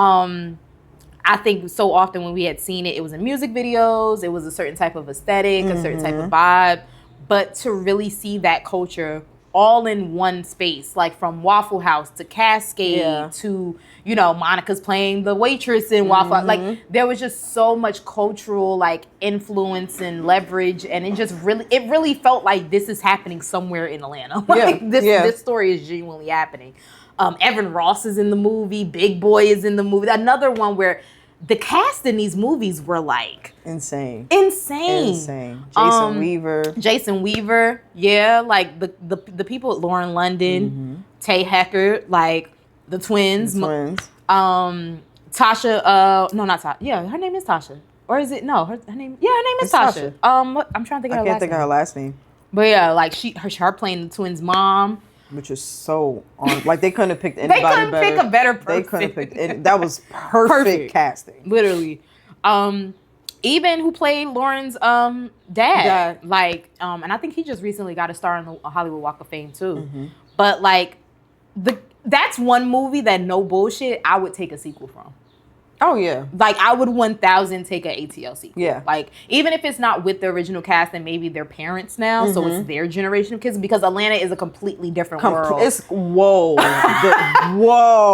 I think so often when we had seen it, it was in music videos, it was a certain type of aesthetic, a certain type of vibe. But to really see that culture all in one space, like from Waffle House to Cascade to, Monica's playing the waitress in Waffle House. Like, there was just so much cultural, influence and leverage. And it really felt like this is happening somewhere in Atlanta. This story is genuinely happening. Evan Ross is in the movie. Big Boy is in the movie. Another one where the cast in these movies were insane. Jason Weaver, yeah, like the people at Lauren London, Tay Hecker, like the twins. Tasha, no, not Tasha. Yeah, her name is Tasha. Or is it her name? Yeah, her name is Tasha. I'm trying to think of her last name. I can't think of her last name. But yeah, like her playing the twins' mom. Which is so on. Like, they couldn't have picked anybody better. They couldn't pick a better person. They couldn't have picked. That was perfect casting. Literally. Even who played Lauren's dad. Like, and I think he just recently got a star on the Hollywood Walk of Fame too. But like, that's one movie that, no bullshit, I would take a sequel from. Oh, yeah. Like, I would 1,000 take an ATL sequel. Yeah. Like, even if it's not with the original cast and maybe their parents now, so it's their generation of kids, because Atlanta is a completely different world. Whoa.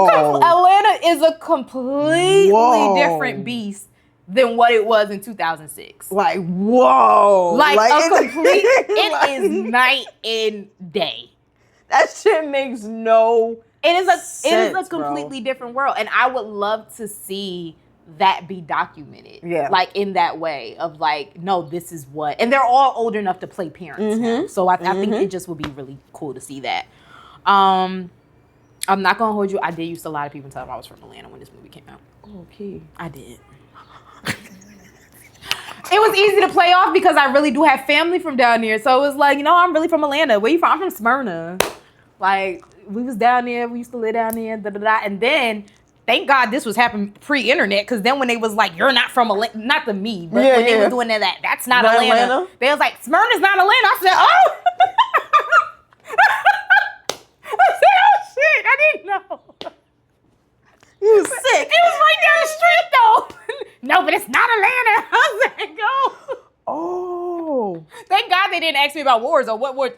Atlanta is a completely different beast than what it was in 2006. Like, whoa. Like a complete, it is night and day. That shit makes no sense, it is a completely different world. And I would love to see that be documented. Yeah. Like, in that way of like, no, this is what, and they're all old enough to play parents now. So I think it just would be really cool to see that. I'm not gonna hold you. I did used to a lot of people tell me I was from Atlanta when this movie came out. Okay. I did. it was easy to play off because I really do have family from down there. So it was like, I'm really from Atlanta. Where you from? I'm from Smyrna. Like, we was down there. We used to live down there. And then, thank God this was happening pre-internet. Because then when they was like, you're not from Atlanta. Not to me. But when they was doing that's not Atlanta. They was like, Smyrna's not Atlanta. I said, oh. I said, oh, shit. I didn't know. You was sick. It was right down the street, though. No, but it's not Atlanta. I was like, go. Oh. Thank God they didn't ask me about wars or what wars.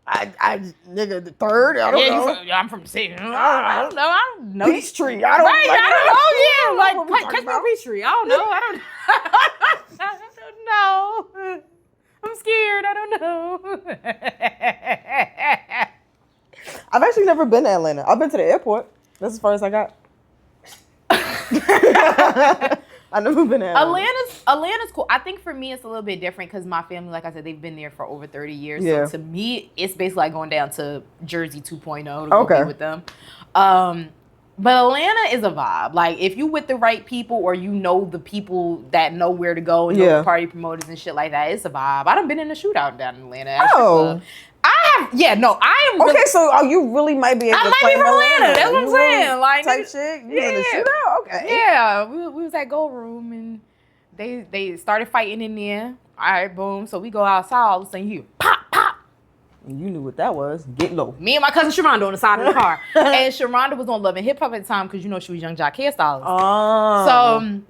Nigga, the third. I don't know. I'm from the city. I don't know. I don't know. Peachtree. I don't know. I don't know. Yeah, like catch me on Peachtree. I don't know. I don't know. I'm scared. I don't know. I've actually never been to Atlanta. I've been to the airport. That's as far as I got. I've never been to Atlanta. Atlanta's cool. I think for me it's a little bit different because my family, like I said, they've been there for over 30 years. Yeah. So to me, it's basically like going down to Jersey 2.0 to go be with them. But Atlanta is a vibe. Like if you with the right people or you know the people that know where to go and know the party promoters and shit like that, it's a vibe. I done been in a shootout down in Atlanta. I am really, okay, so you really might be able to play from Atlanta. That's what I'm saying. Like type shit. You in a shootout? Okay. Yeah, we was at Gold Room and they started fighting in there. All right, boom. So we go outside. All of a sudden, you pop, pop. You knew what that was. Get low. Me and my cousin Sharonda on the side of the car, and Sharonda was on Love and Hip Hop at the time because she was Young Jock hairstylist. Oh. So.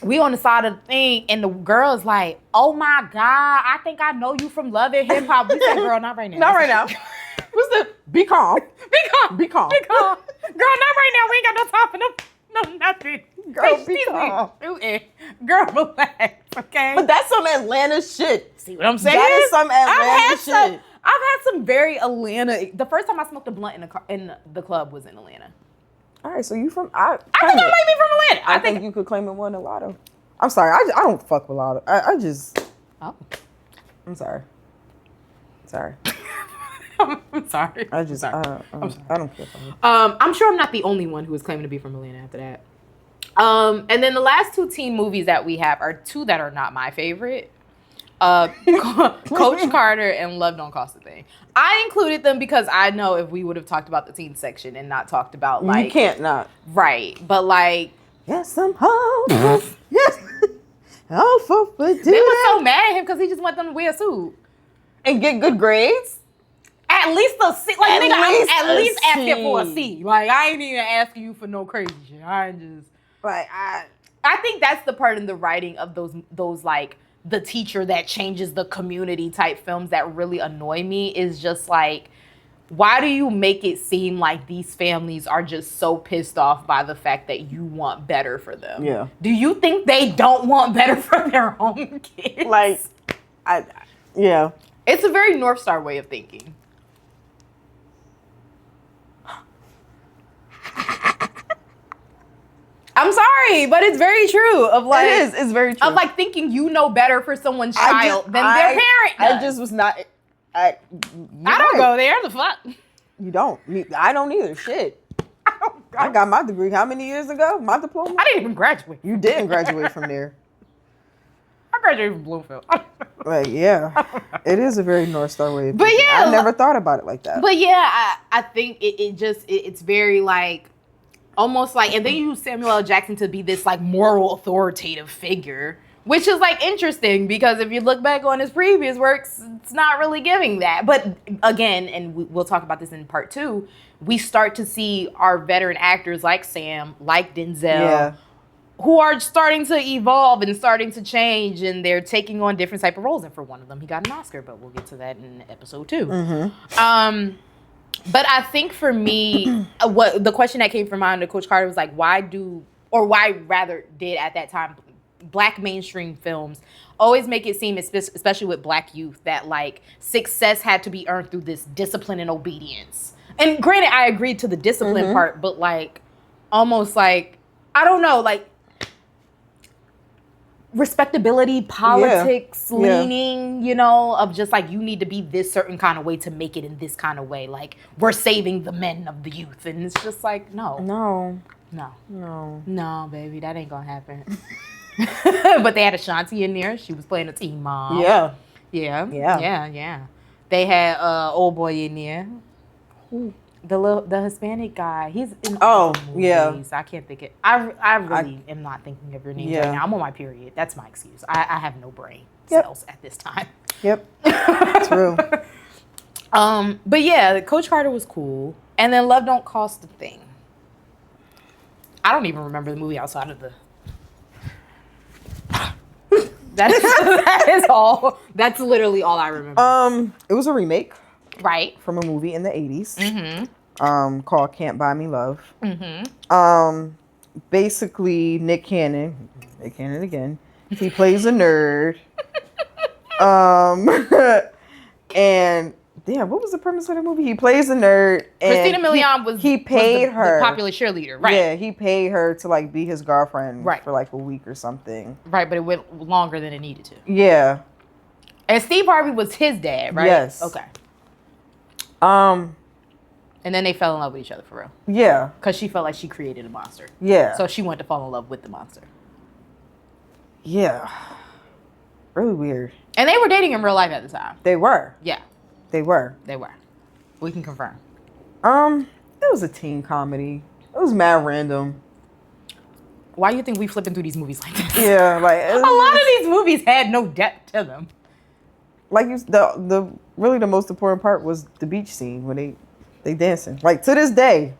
We on the side of the thing, and the girl's like, "Oh my God, I think I know you from Love and Hip Hop." We said, "Girl, not right now. Not right now." What's the? Be calm. Be calm. Be calm. Be calm. Girl, not right now. We ain't got no time for no nothing. Girl, be calm. Girl, relax, okay? But that's some Atlanta shit. See what I'm saying? That is some Atlanta shit. I've had some very Atlanta. The first time I smoked a blunt in the club was in Atlanta. All right, so you from? I think I might be from Atlanta. I think you could claim it won a lotto. I'm sorry, I don't fuck with lotto. I just. Oh. I'm sorry. Sorry. I'm sorry. I just. I don't care for you. I'm sure I'm not the only one who is claiming to be from Atlanta after that. And then the last two teen movies that we have are two that are not my favorite. Coach Carter and Love Don't Cost a Thing. I included them because I know if we would have talked about the teen section and not talked about like you can't not right, but like yes, I'm home. Yes, oh for they were so mad at him because he just want them to wear a suit and get good grades. At least a C. Like nigga, I'm at least asking for a C. Like I ain't even asking you for no crazy shit. I just like I think that's the part in the writing of those like. The teacher that changes the community type films that really annoy me is just like, why do you make it seem like these families are just so pissed off by the fact that you want better for them? Yeah. Do you think they don't want better for their own kids? Like, yeah. It's a very North Star way of thinking. I'm sorry, but it's very true. Of like, it is. It's very true. Of like thinking you know better for someone's child than their parent does. I just was not. I don't go there. The fuck. You don't. I don't either. Shit. I got my degree how many years ago? My diploma. I didn't even graduate. You didn't graduate from there. I graduated from Bloomfield. Like yeah, it is a very North Star way. But yeah, I never thought about it like that. But yeah, I think it's very like. Almost like, and they use Samuel L. Jackson to be this like moral authoritative figure, which is like interesting because if you look back on his previous works, it's not really giving that. But again, and we'll talk about this in part 2, we start to see our veteran actors like Sam, like Denzel, who are starting to evolve and starting to change, and they're taking on different type of roles. And for one of them, he got an Oscar, but we'll get to that in episode 2. Mm-hmm. But I think for me, what the question that came from mind to Coach Carter was like, why did at that time, Black mainstream films always make it seem, especially with Black youth, that like success had to be earned through this discipline and obedience. And granted, I agreed to the discipline part, but like almost like, I don't know, like respectability, politics, leaning, you know, of just like you need to be this certain kind of way to make it in this kind of way. Like we're saving the men of the youth, and it's just like no, baby, that ain't gonna happen. But they had Ashanti in there. She was playing a teen mom. Yeah. Yeah. They had old boy in there. Ooh, the Hispanic guy. He's in all the movies. I can't think it. I really am not thinking of your names right now. I'm on my period. That's my excuse. I have no brain cells at this time. Yep. True. But yeah, Coach Carter was cool. And then Love Don't Cost a Thing. I don't even remember the movie outside of the... that is all. That's literally all I remember. It was a remake. Right. From a movie in the 80s. Mm-hmm. Called Can't Buy Me Love. Mm-hmm. Basically, Nick Cannon again. He plays a nerd. And damn, what was the premise of the movie? He plays a nerd. And Christina Milian was he paid her the popular cheerleader, right? Yeah, he paid her to like be his girlfriend for like a week or something. Right, but it went longer than it needed to. Yeah. And Steve Harvey was his dad, right? Yes. Okay. And then they fell in love with each other for real. Yeah. Because she felt like she created a monster. Yeah. So she wanted to fall in love with the monster. Yeah. Really weird. And they were dating in real life at the time. They were. Yeah. They were. We can confirm. It was a teen comedy. It was mad random. Why do you think we flipping through these movies like this? Yeah, like a lot of these movies had no depth to them. Like the really the most important part was the beach scene when they dancing. Like to this day,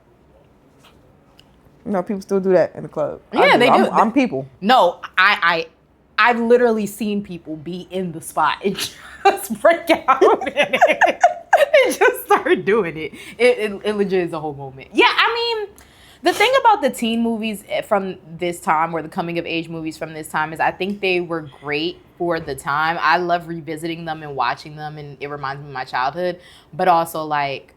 you know, people still do that in the club. Yeah, they do. I'm people. No, I've literally seen people be in the spot and just break out and just start doing it. It legit is a whole moment. Yeah, I mean, the thing about the teen movies from this time, or the coming of age movies from this time, is I think they were great for the time. I love revisiting them and watching them, and it reminds me of my childhood. But also, like,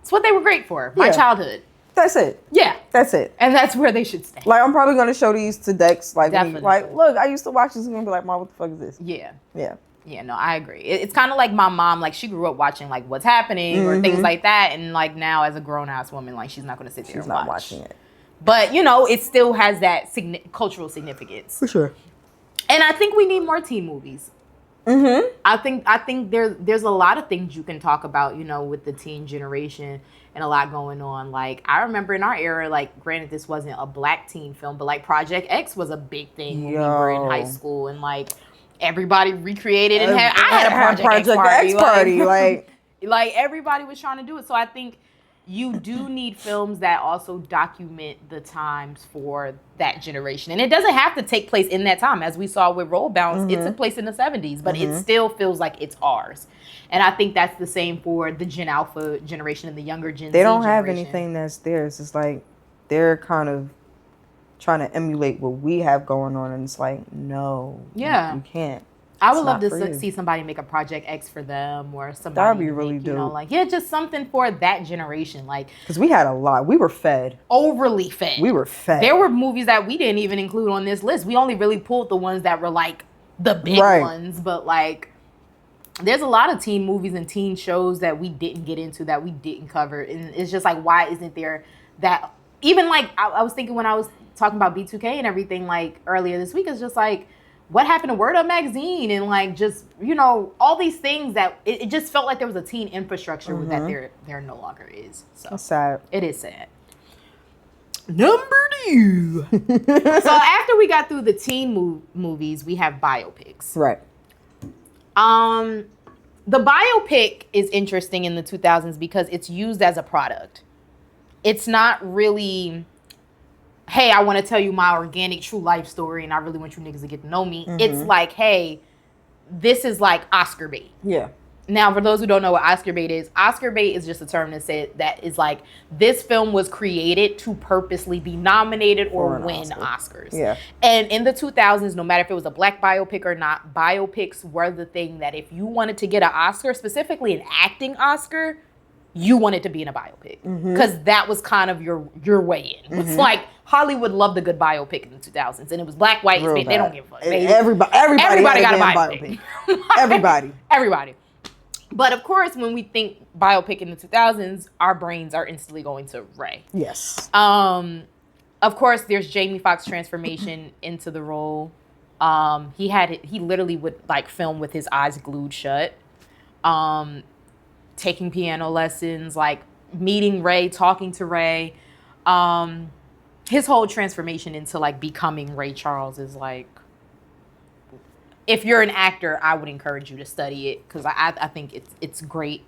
it's what they were great for. My childhood. That's it. Yeah. That's it. And that's where they should stay. Like, I'm probably going to show these to Dex. Like, Definitely. like, look, I used to watch this and be like, Mom, what the fuck is this? Yeah. Yeah. Yeah, no, I agree. It's kind of like my mom, like, she grew up watching, like, What's Happening or things like that. And, like, now as a grown-ass woman, like, she's not going to sit there and watch. She's not watching it. But, you know, it still has that cultural significance. For sure. And I think we need more teen movies. Mm-hmm. I think there's a lot of things you can talk about, you know, with the teen generation and a lot going on. Like, I remember in our era, like, granted this wasn't a black teen film, but, like, Project X was a big thing when we were in high school. And, like, everybody recreated and I had a Project X party. Like everybody was trying to do it. So I think you do need films that also document the times for that generation. And it doesn't have to take place in that time. As we saw with Roll Bounce, it took place in the 70s, but it still feels like it's ours. And I think that's the same for the Gen Alpha generation and the younger Gen Z They don't have generation. anything that's theirs. It's like they're kind of trying to emulate what we have going on, and it's like, no, you can't. I would love to see somebody make a Project X for them, or somebody. That'd be really dope. You know, like, just something for that generation. Like, because we had a lot. We were fed. Overly fed. We were fed. There were movies that we didn't even include on this list. We only really pulled the ones that were like the big ones. But like, there's a lot of teen movies and teen shows that we didn't get into, that we didn't cover. And it's just like, why isn't there that? Even like, I was thinking when I was talking about B2K and everything, like earlier this week, it's just like, what happened to Word Up Magazine, and like, just, you know, all these things that it just felt like there was a teen infrastructure with that there no longer is. So that's sad. It is sad. Number 2. So after we got through the teen movies, we have biopics. Right. The biopic is interesting in the 2000s because it's used as a product. It's not really, hey, I want to tell you my organic true life story and I really want you niggas to get to know me. It's like, hey, this is like Oscar bait. Yeah. Now, for those who don't know what Oscar bait is just a term that is like, this film was created to purposely be nominated or win Oscars. Yeah. And in the 2000s, no matter if it was a black biopic or not, biopics were the thing that if you wanted to get an Oscar, specifically an acting Oscar, you wanted to be in a biopic, because that was kind of your way in. It's like Hollywood loved a good biopic in the 2000s, and it was black, white, Hispanic. They don't give a fuck. Everybody got a biopic. Everybody. But of course, when we think biopic in the 2000s, our brains are instantly going to Ray. Yes. of course, there's Jamie Foxx's transformation into the role. He literally would like film with his eyes glued shut, taking piano lessons, like meeting Ray, talking to Ray. His whole transformation into like becoming Ray Charles is like, if you're an actor, I would encourage you to study it because I think it's great.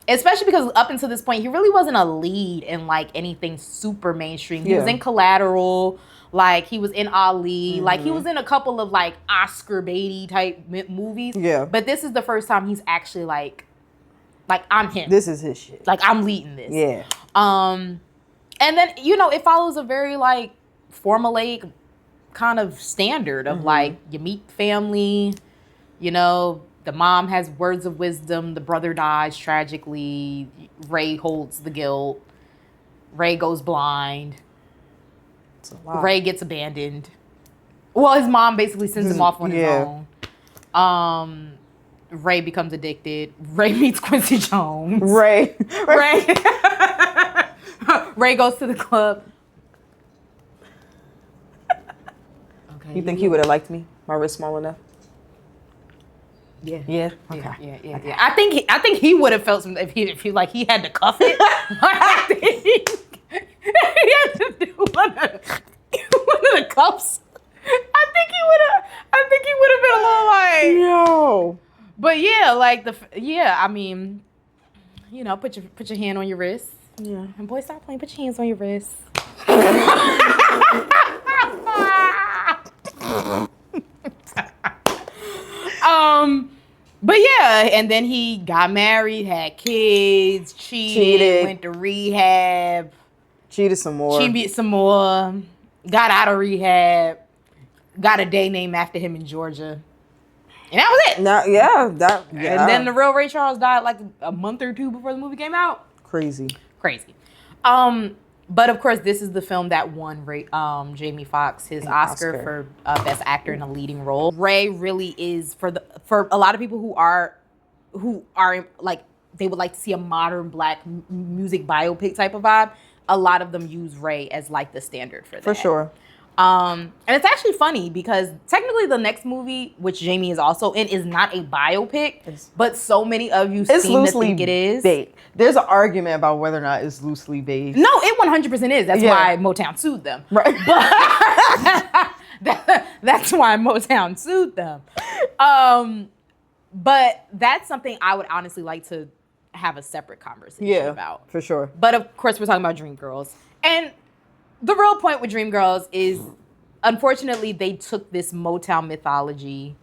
Especially because up until this point, he really wasn't a lead in like anything super mainstream. He was in Collateral, like he was in Ali, like he was in a couple of like Oscar baity type movies. Yeah. But this is the first time he's actually like I'm him. This is his shit. Like I'm leading this. Yeah. And then it follows a very like formulaic kind of standard of like you meet family, the mom has words of wisdom, the brother dies tragically, Ray holds the guilt, Ray goes blind, Ray gets abandoned. Well, his mom basically sends him off on his own. Ray becomes addicted. Ray meets Quincy Jones. Ray goes to the club. Okay. You think he would have liked me? My wrist small enough? Yeah. Yeah. Okay. Yeah. I think he would have felt something if he like he had to cuff it. I think he had to do one of the cuffs. I think he would have been a little like Yo. But yeah, like I mean, put your hand on your wrist. Yeah. And boy, stop playing. Put your hands on your wrist. But yeah, and then he got married, had kids, cheated, went to rehab. Cheated some more. Got out of rehab, got a day named after him in Georgia. And that was it. And then the real Ray Charles died like a month or two before the movie came out. Crazy. But of course, this is the film that won Jamie Foxx his Oscar for Best Actor in a Leading Role. Ray really is for a lot of people who are like they would like to see a modern black music biopic type of vibe. A lot of them use Ray as like the standard for that. For sure. And it's actually funny because technically the next movie, which Jamie is also in, is not a biopic, but so many of you seem to think it is. Based. There's an argument about whether or not it's loosely based. No, it 100% is. That's why Motown sued them. Right. But that's why Motown sued them. But that's something I would honestly like to have a separate conversation about. For sure. But of course, we're talking about Dreamgirls. And the real point with Dreamgirls is, unfortunately, they took this Motown mythology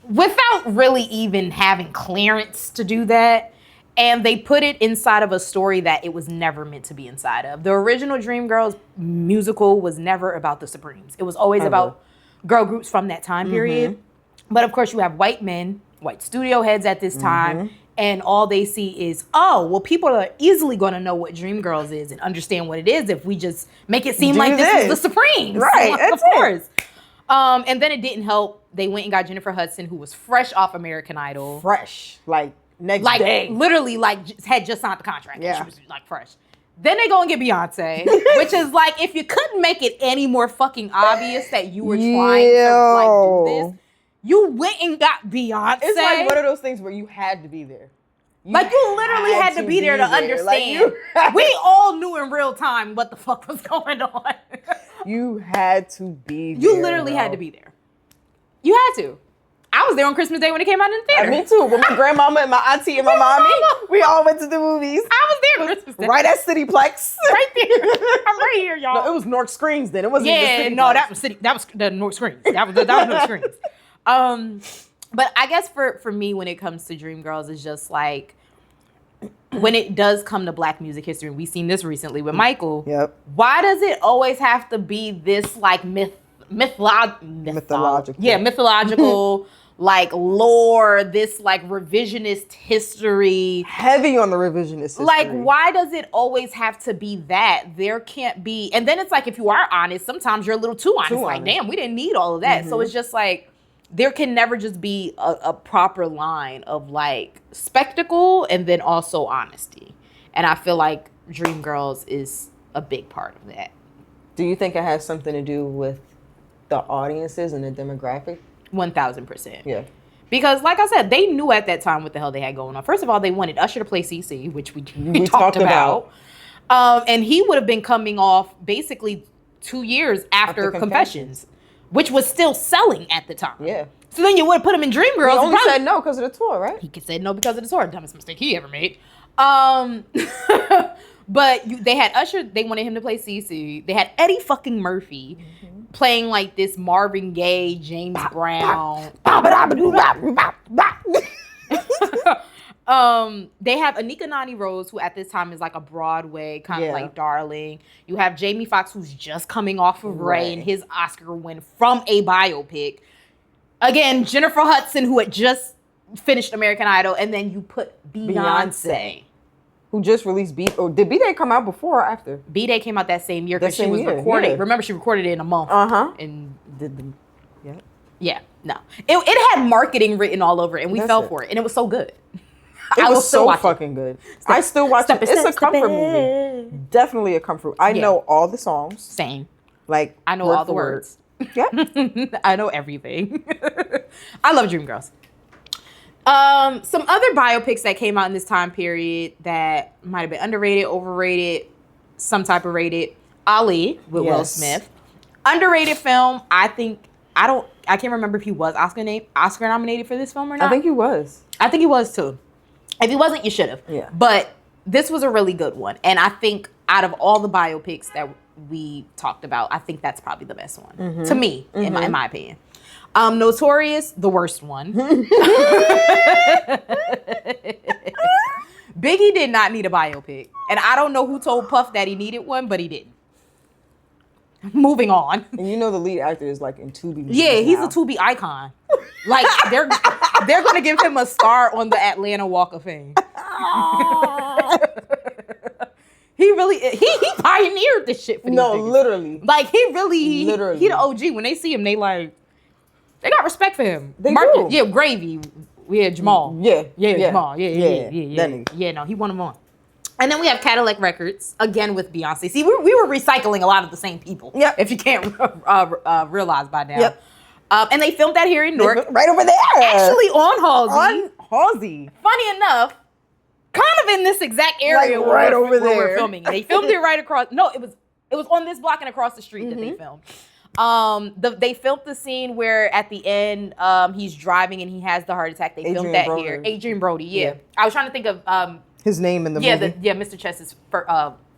without really even having clearance to do that. And they put it inside of a story that it was never meant to be inside of. The original Dreamgirls musical was never about the Supremes. It was always about girl groups from that time period. But of course, you have white men, white studio heads at this time, and all they see is, people are easily going to know what Dreamgirls is and understand what it is if we just make it seem like this is the Supremes. Right, of course. And then it didn't help. They went and got Jennifer Hudson, who was fresh off American Idol. Fresh. Next day. Literally, had just signed the contract. Yeah. She was, fresh. Then they go and get Beyonce, which is if you couldn't make it any more fucking obvious that you were trying to, do this, you went and got Beyonce. It's like one of those things where you had to be there. You literally had to be there to understand. We all knew in real time what the fuck was going on. You had to be there. You literally had to be there. You had to. I was there on Christmas Day when it came out in the theater. Me too. With my grandmama and my auntie and my mommy. We all went to the movies. I was there on Christmas Day. Right at Cityplex. Right there. I'm right here, y'all. No, it was North Screens then. It wasn't even Cityplex. That was the North Screens. That was North Screens. But I guess for me, when it comes to Dreamgirls, it's just when it does come to Black music history, and we've seen this recently with Michael. Yep. Why does it always have to be this mythological? Yeah, mythological. Lore, this revisionist history. Heavy on the revisionist history. Why does it always have to be that? There can't be, and then it's if you are honest, sometimes you're a little too honest. Damn, we didn't need all of that. So it's just there can never just be a proper line of spectacle and then also honesty. And I feel like Dreamgirls is a big part of that. Do you think it has something to do with the audiences and the demographic? 1000%. Yeah. Because, like I said, they knew at that time what the hell they had going on. First of all, they wanted Usher to play CC, which we talked about. And he would have been coming off basically 2 years after Confessions, which was still selling at the time. Yeah. So then you would have put him in Dreamgirls. He only said no because of the tour, right? He said no because of the tour. Dumbest mistake he ever made. But they had Usher. They wanted him to play CC. They had Eddie fucking Murphy playing like this Marvin Gaye, James Brown. They have Anika Nani Rose, who at this time is like a Broadway kind of like darling. You have Jamie Foxx, who's just coming off of Ray and his Oscar win from a biopic. Again, Jennifer Hudson, who had just finished American Idol, and then you put Beyonce. Who just released B? Or did B-Day come out before or after? B-Day came out that same year because she was recording. Yeah. Remember, she recorded it in a month. And did the no. It had marketing written all over it, and we fell for it, and it was so good. It was so fucking good. I still watch it. It's a comfort movie. Definitely a comfort. I know all the songs. Same. Like I know all the words. Yeah. I know everything. I love Dreamgirls. Some other biopics that came out in this time period that might have been underrated, overrated, some type of rated. Ali with Will Smith. Underrated film. I can't remember if he was Oscar nominated for this film or not. I think he was. I think he was too. If he wasn't, you should have. Yeah. But this was a really good one. And I think out of all the biopics that we talked about, I think that's probably the best one. To me, in my opinion. Notorious, the worst one. Biggie did not need a biopic. And I don't know who told Puff that he needed one, but he didn't. Moving on. And you know the lead actor is like in Tubi. Yeah, he's a Tubi icon. Like they're gonna give him a star on the Atlanta Walk of Fame. He really he pioneered this shit for these niggas. Literally. Like he the OG. When they see him, they got respect for him. They do. Yeah, Gravy. Yeah, Jamal. Yeah. Jamal. Yeah. No, he won them on. And then we have Cadillac Records, again with Beyonce. See, we were recycling a lot of the same people. Yep. If you can't realize by now. Yep. And they filmed that here in Newark. Right over there. Actually on Halsey. Halsey. Funny enough, kind of in this exact area like where we're filming. They filmed it right across. No, it was on this block and across the street that they filmed. They filmed the scene where at the end he's driving and he has the heart attack. They filmed that here. Adrian Brody, yeah. I was trying to think of his name in the movie. Mr. Chess's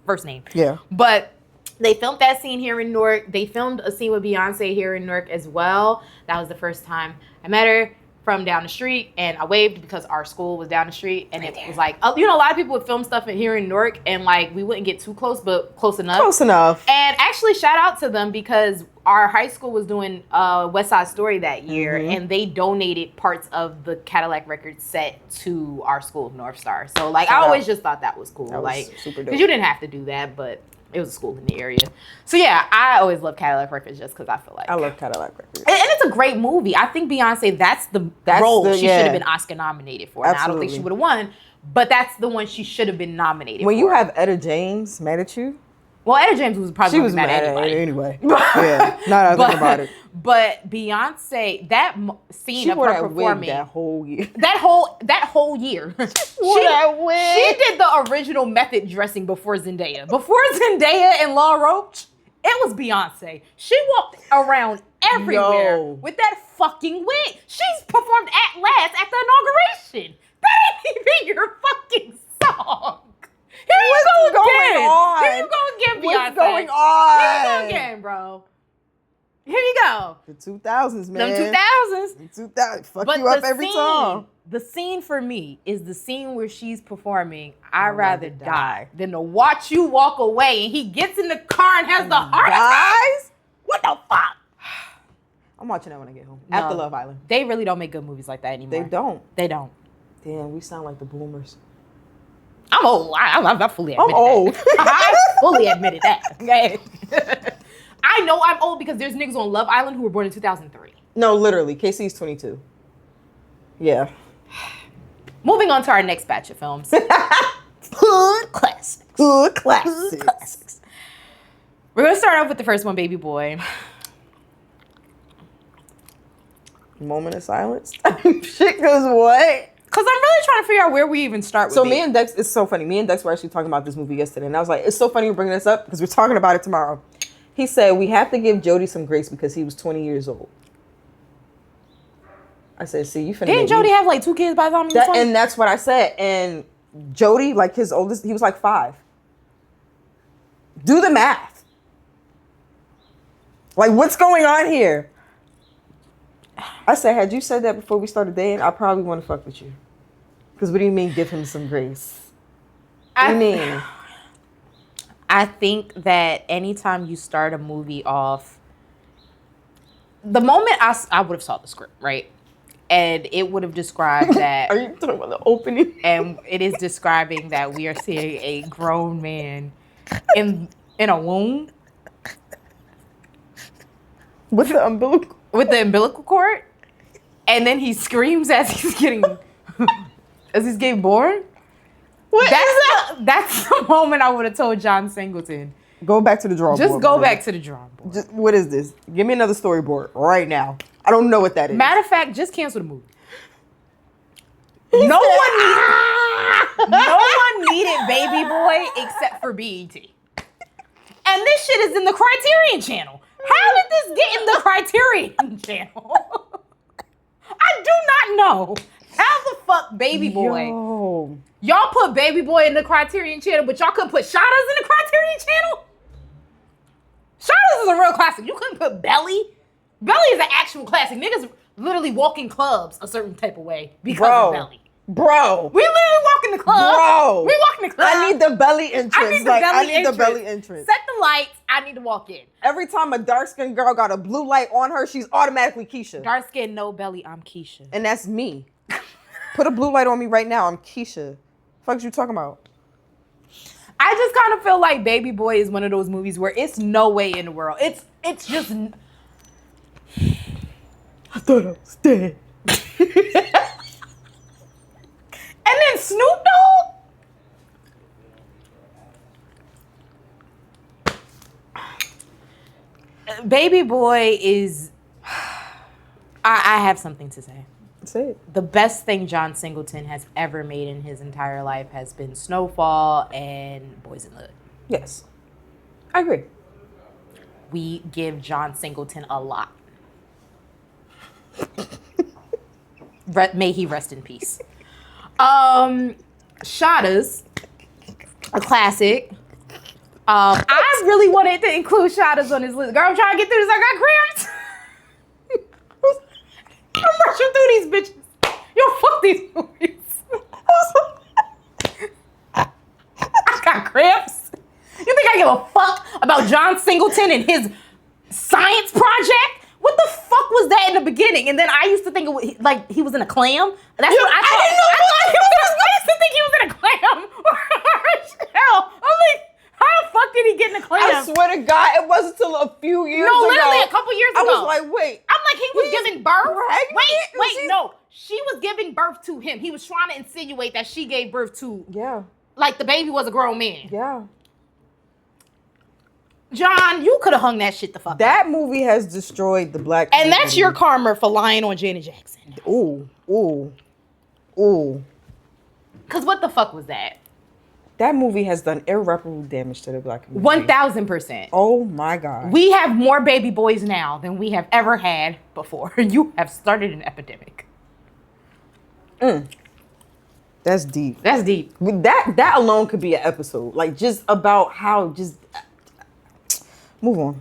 first name. Yeah. But they filmed that scene here in Newark. They filmed a scene with Beyonce here in Newark as well. That was the first time I met her from down the street, and I waved because our school was down the street, and it was like, a lot of people would film stuff here in Newark, and like we wouldn't get too close, but close enough. Close enough. And actually, shout out to them because our high school was doing West Side Story that year, and they donated parts of the Cadillac Records set to our school, North Star. So like, I always just thought that was cool, that was super dope. Because you didn't have to do that, but it was a school in the area. So yeah, I always love Cadillac Records just because I feel like I love Cadillac Records. And it's a great movie. I think Beyonce, that's the role she should have been Oscar nominated for. Now, I don't think she would have won, but that's the one she should have been nominated for. When you have Etta James mad at you? Well, Etta James was probably mad at anyway. Yeah, now that I think about it. But Beyonce, that scene of her performing that whole year. That whole year. She did the original method dressing before Zendaya. Before Zendaya and La Roche, it was Beyonce. She walked around everywhere with that fucking wig. She's performed at last at the inauguration. That ain't even your fucking song. Here you go again, Beyonce. What's going on? Here you go again, bro. Here you go. The 2000s, man. Them 2000s. The 2000s. Fuck you up every time. The scene for me is the scene where she's performing I'd rather die than to watch you walk away, and he gets in the car and has the heart attack. What the fuck? I'm watching that when I get home. After Love Island. They really don't make good movies like that anymore. They don't. Damn, we sound like the boomers. I'm old. I fully admit I'm old. I fully admitted that. Okay. I know I'm old because there's niggas on Love Island who were born in 2003. No, literally. KC's 22. Yeah. Moving on to our next batch of films. Hood classics. Hood classics. We're gonna start off with the first one, Baby Boy. Moment of silence. Shit, cause what? Cause I'm really trying to figure out where we even start with So it. me and Dex, it's so funny. Me and Dex were actually talking about this movie yesterday, and I was like, it's so funny you're bringing this up because we're talking about it tomorrow. He said we have to give Jody some grace because he was 20 years old. I said, see, you finna Didn't make Jody me... have like 2 kids by the time he was 20? And that's what I said. And Jody, like his oldest, he was like 5. Do the math. Like, what's going on here? I said, had you said that before we started dating, I probably want to fuck with you. Because what do you mean give him some grace? What do you mean? I think that anytime you start a movie off, the moment I would have saw the script, right? And it would have described that. Are you talking about the opening? And it is describing that we are seeing a grown man in a womb. With the umbilical? With the umbilical cord. And then he screams as he's getting born. That's the moment I would have told John Singleton. Go back to the drawing board. Just go back to the drawing board. What is this? Give me another storyboard right now. I don't know what that is. Matter of fact, just cancel the movie. No one needed Baby Boy except for BET. And this shit is in the Criterion Channel. How did this get in the Criterion Channel? I do not know. How the fuck Baby Boy? Yo. Y'all put Baby Boy in the Criterion Channel, but y'all couldn't put Shadas in the Criterion Channel? Shadas is a real classic. You couldn't put Belly? Belly is an actual classic. Niggas literally walk in clubs a certain type of way because of Belly. Bro. We literally walk in the club. Bro. We walk in the club. I need the belly entrance. I need the belly entrance. Set the lights. I need to walk in. Every time a dark-skinned girl got a blue light on her, she's automatically Keisha. Dark skin, no belly, I'm Keisha. And that's me. Put a blue light on me right now. I'm Keisha. The fuck you talking about? I just kind of feel like Baby Boy is one of those movies where it's no way in the world. It's just... I thought I was dead. And then Snoop Dogg? Baby Boy is... I have something to say. Say it. The best thing John Singleton has ever made in his entire life has been Snowfall and Boys in the Hood. Yes. I agree. We give John Singleton a lot. May he rest in peace. Shadas, a classic. I really wanted to include Shadas on this list. Girl, I'm trying to get through this. I got cramps. I'm rushing through these bitches. Yo, fuck these movies. I got cramps. You think I give a fuck about John Singleton and his science project? What the fuck was that in the beginning? And then I used to think like he was in a clam. That's what I thought. I used to think he was in a clam or a shell. I'm like, how the fuck did he get in a clam? I swear to God, it wasn't until a few years ago. No, literally a couple years ago. I was like, wait. I'm like, he was giving birth. Pregnant? Wait, no. She was giving birth to him. He was trying to insinuate that she gave birth to, like the baby was a grown man. Yeah. John, you could have hung that shit the fuck That up. movie has destroyed the black And community. that's your karma for lying on Janet Jackson. Ooh. Because what the fuck was that? That movie has done irreparable damage to the black community. 1,000%. Oh my God. We have more baby boys now than we have ever had before. You have started an epidemic. That's deep. That's deep. That alone could be an episode. Like, just about how move on.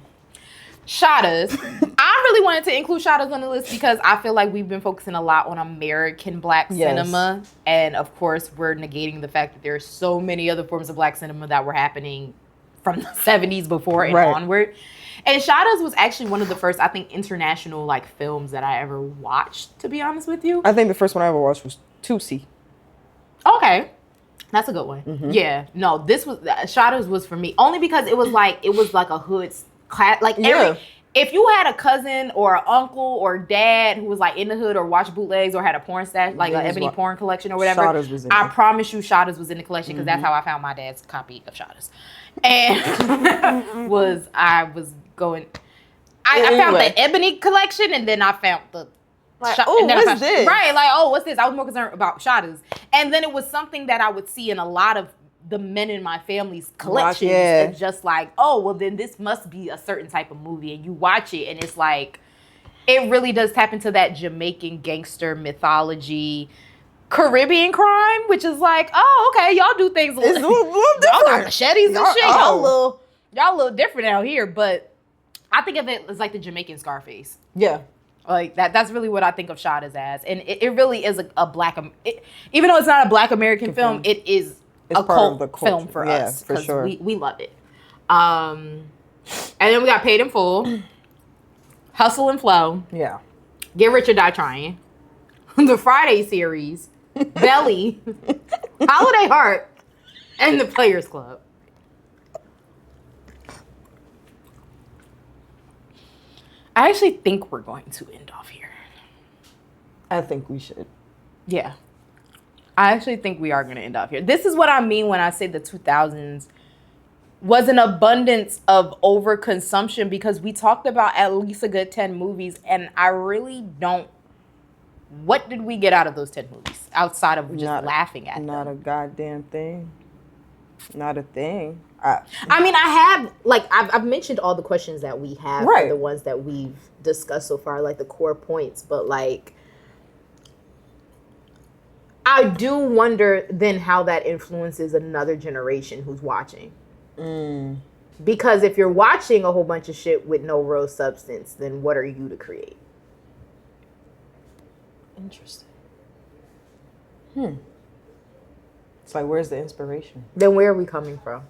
Shadas. I really wanted to include Shadas on the list because I feel like we've been focusing a lot on American black cinema. And of course, we're negating the fact that there are so many other forms of black cinema that were happening from the 70s before and onward. And Shadas was actually one of the first, I think, international like films that I ever watched, to be honest with you. I think the first one I ever watched was Tootsie. Okay. That's a good one. Mm-hmm. Yeah. No, Shadas was for me. Only because it was like a hood class. Like if you had a cousin or an uncle or dad who was like in the hood or watched bootlegs or had a porn stash, like an ebony porn collection or whatever, Shadas was in I there. promise you Shadas was in the collection because that's how I found my dad's copy of Shadas. and I was going. I found the ebony collection, and then I found the. Like, oh, what's this? Right, like, oh, what's this? I was more concerned about Shada's. And then it was something that I would see in a lot of the men in my family's collections. Yeah. And just like, oh, well, then this must be a certain type of movie. And you watch it, and it's like, it really does tap into that Jamaican gangster mythology, Caribbean crime, which is like, oh, okay, y'all do things It's a little y'all different. got machetes and shit. Oh. Y'all a little different out here. But I think of it as like the Jamaican Scarface. Yeah. Like that's really what I think of Shada's as. And it really is a black, even though it's not a black American film, it is a cult film for us. For sure. We love it. And then we got Paid in Full, Hustle and Flow, Yeah. Get Rich or Die Trying, the Friday series, Belly, Holiday Heart, and the Players Club. I actually think we're going to end off here. I think we should. Yeah. I actually think we are going to end off here. This is what I mean when I say the 2000s was an abundance of overconsumption, because we talked about at least a good 10 movies, and I really don't. What did we get out of those 10 movies outside of just laughing at them? Not a goddamn thing. Not a thing. I mean, I've mentioned all the questions that we have, right, the ones that we've discussed so far, like the core points, but like, I do wonder then how that influences another generation who's watching. Because if you're watching a whole bunch of shit with no real substance, then what are you to create? Interesting. It's like, where's the inspiration? Then where are we coming from?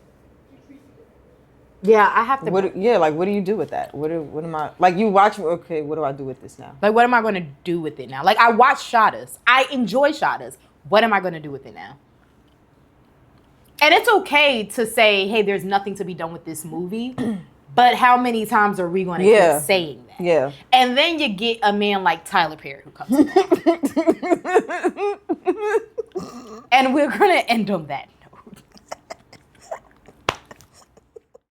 Yeah, I have to. What do you do with that? What am I, like, you watch, okay, what do I do with this now? Like, what am I going to do with it now? Like, I watch Shada's. I enjoy Shada's. What am I going to do with it now? And it's okay to say, hey, there's nothing to be done with this movie. But how many times are we going to keep saying that? Yeah. And then you get a man like Tyler Perry who comes along. And we're going to end on that.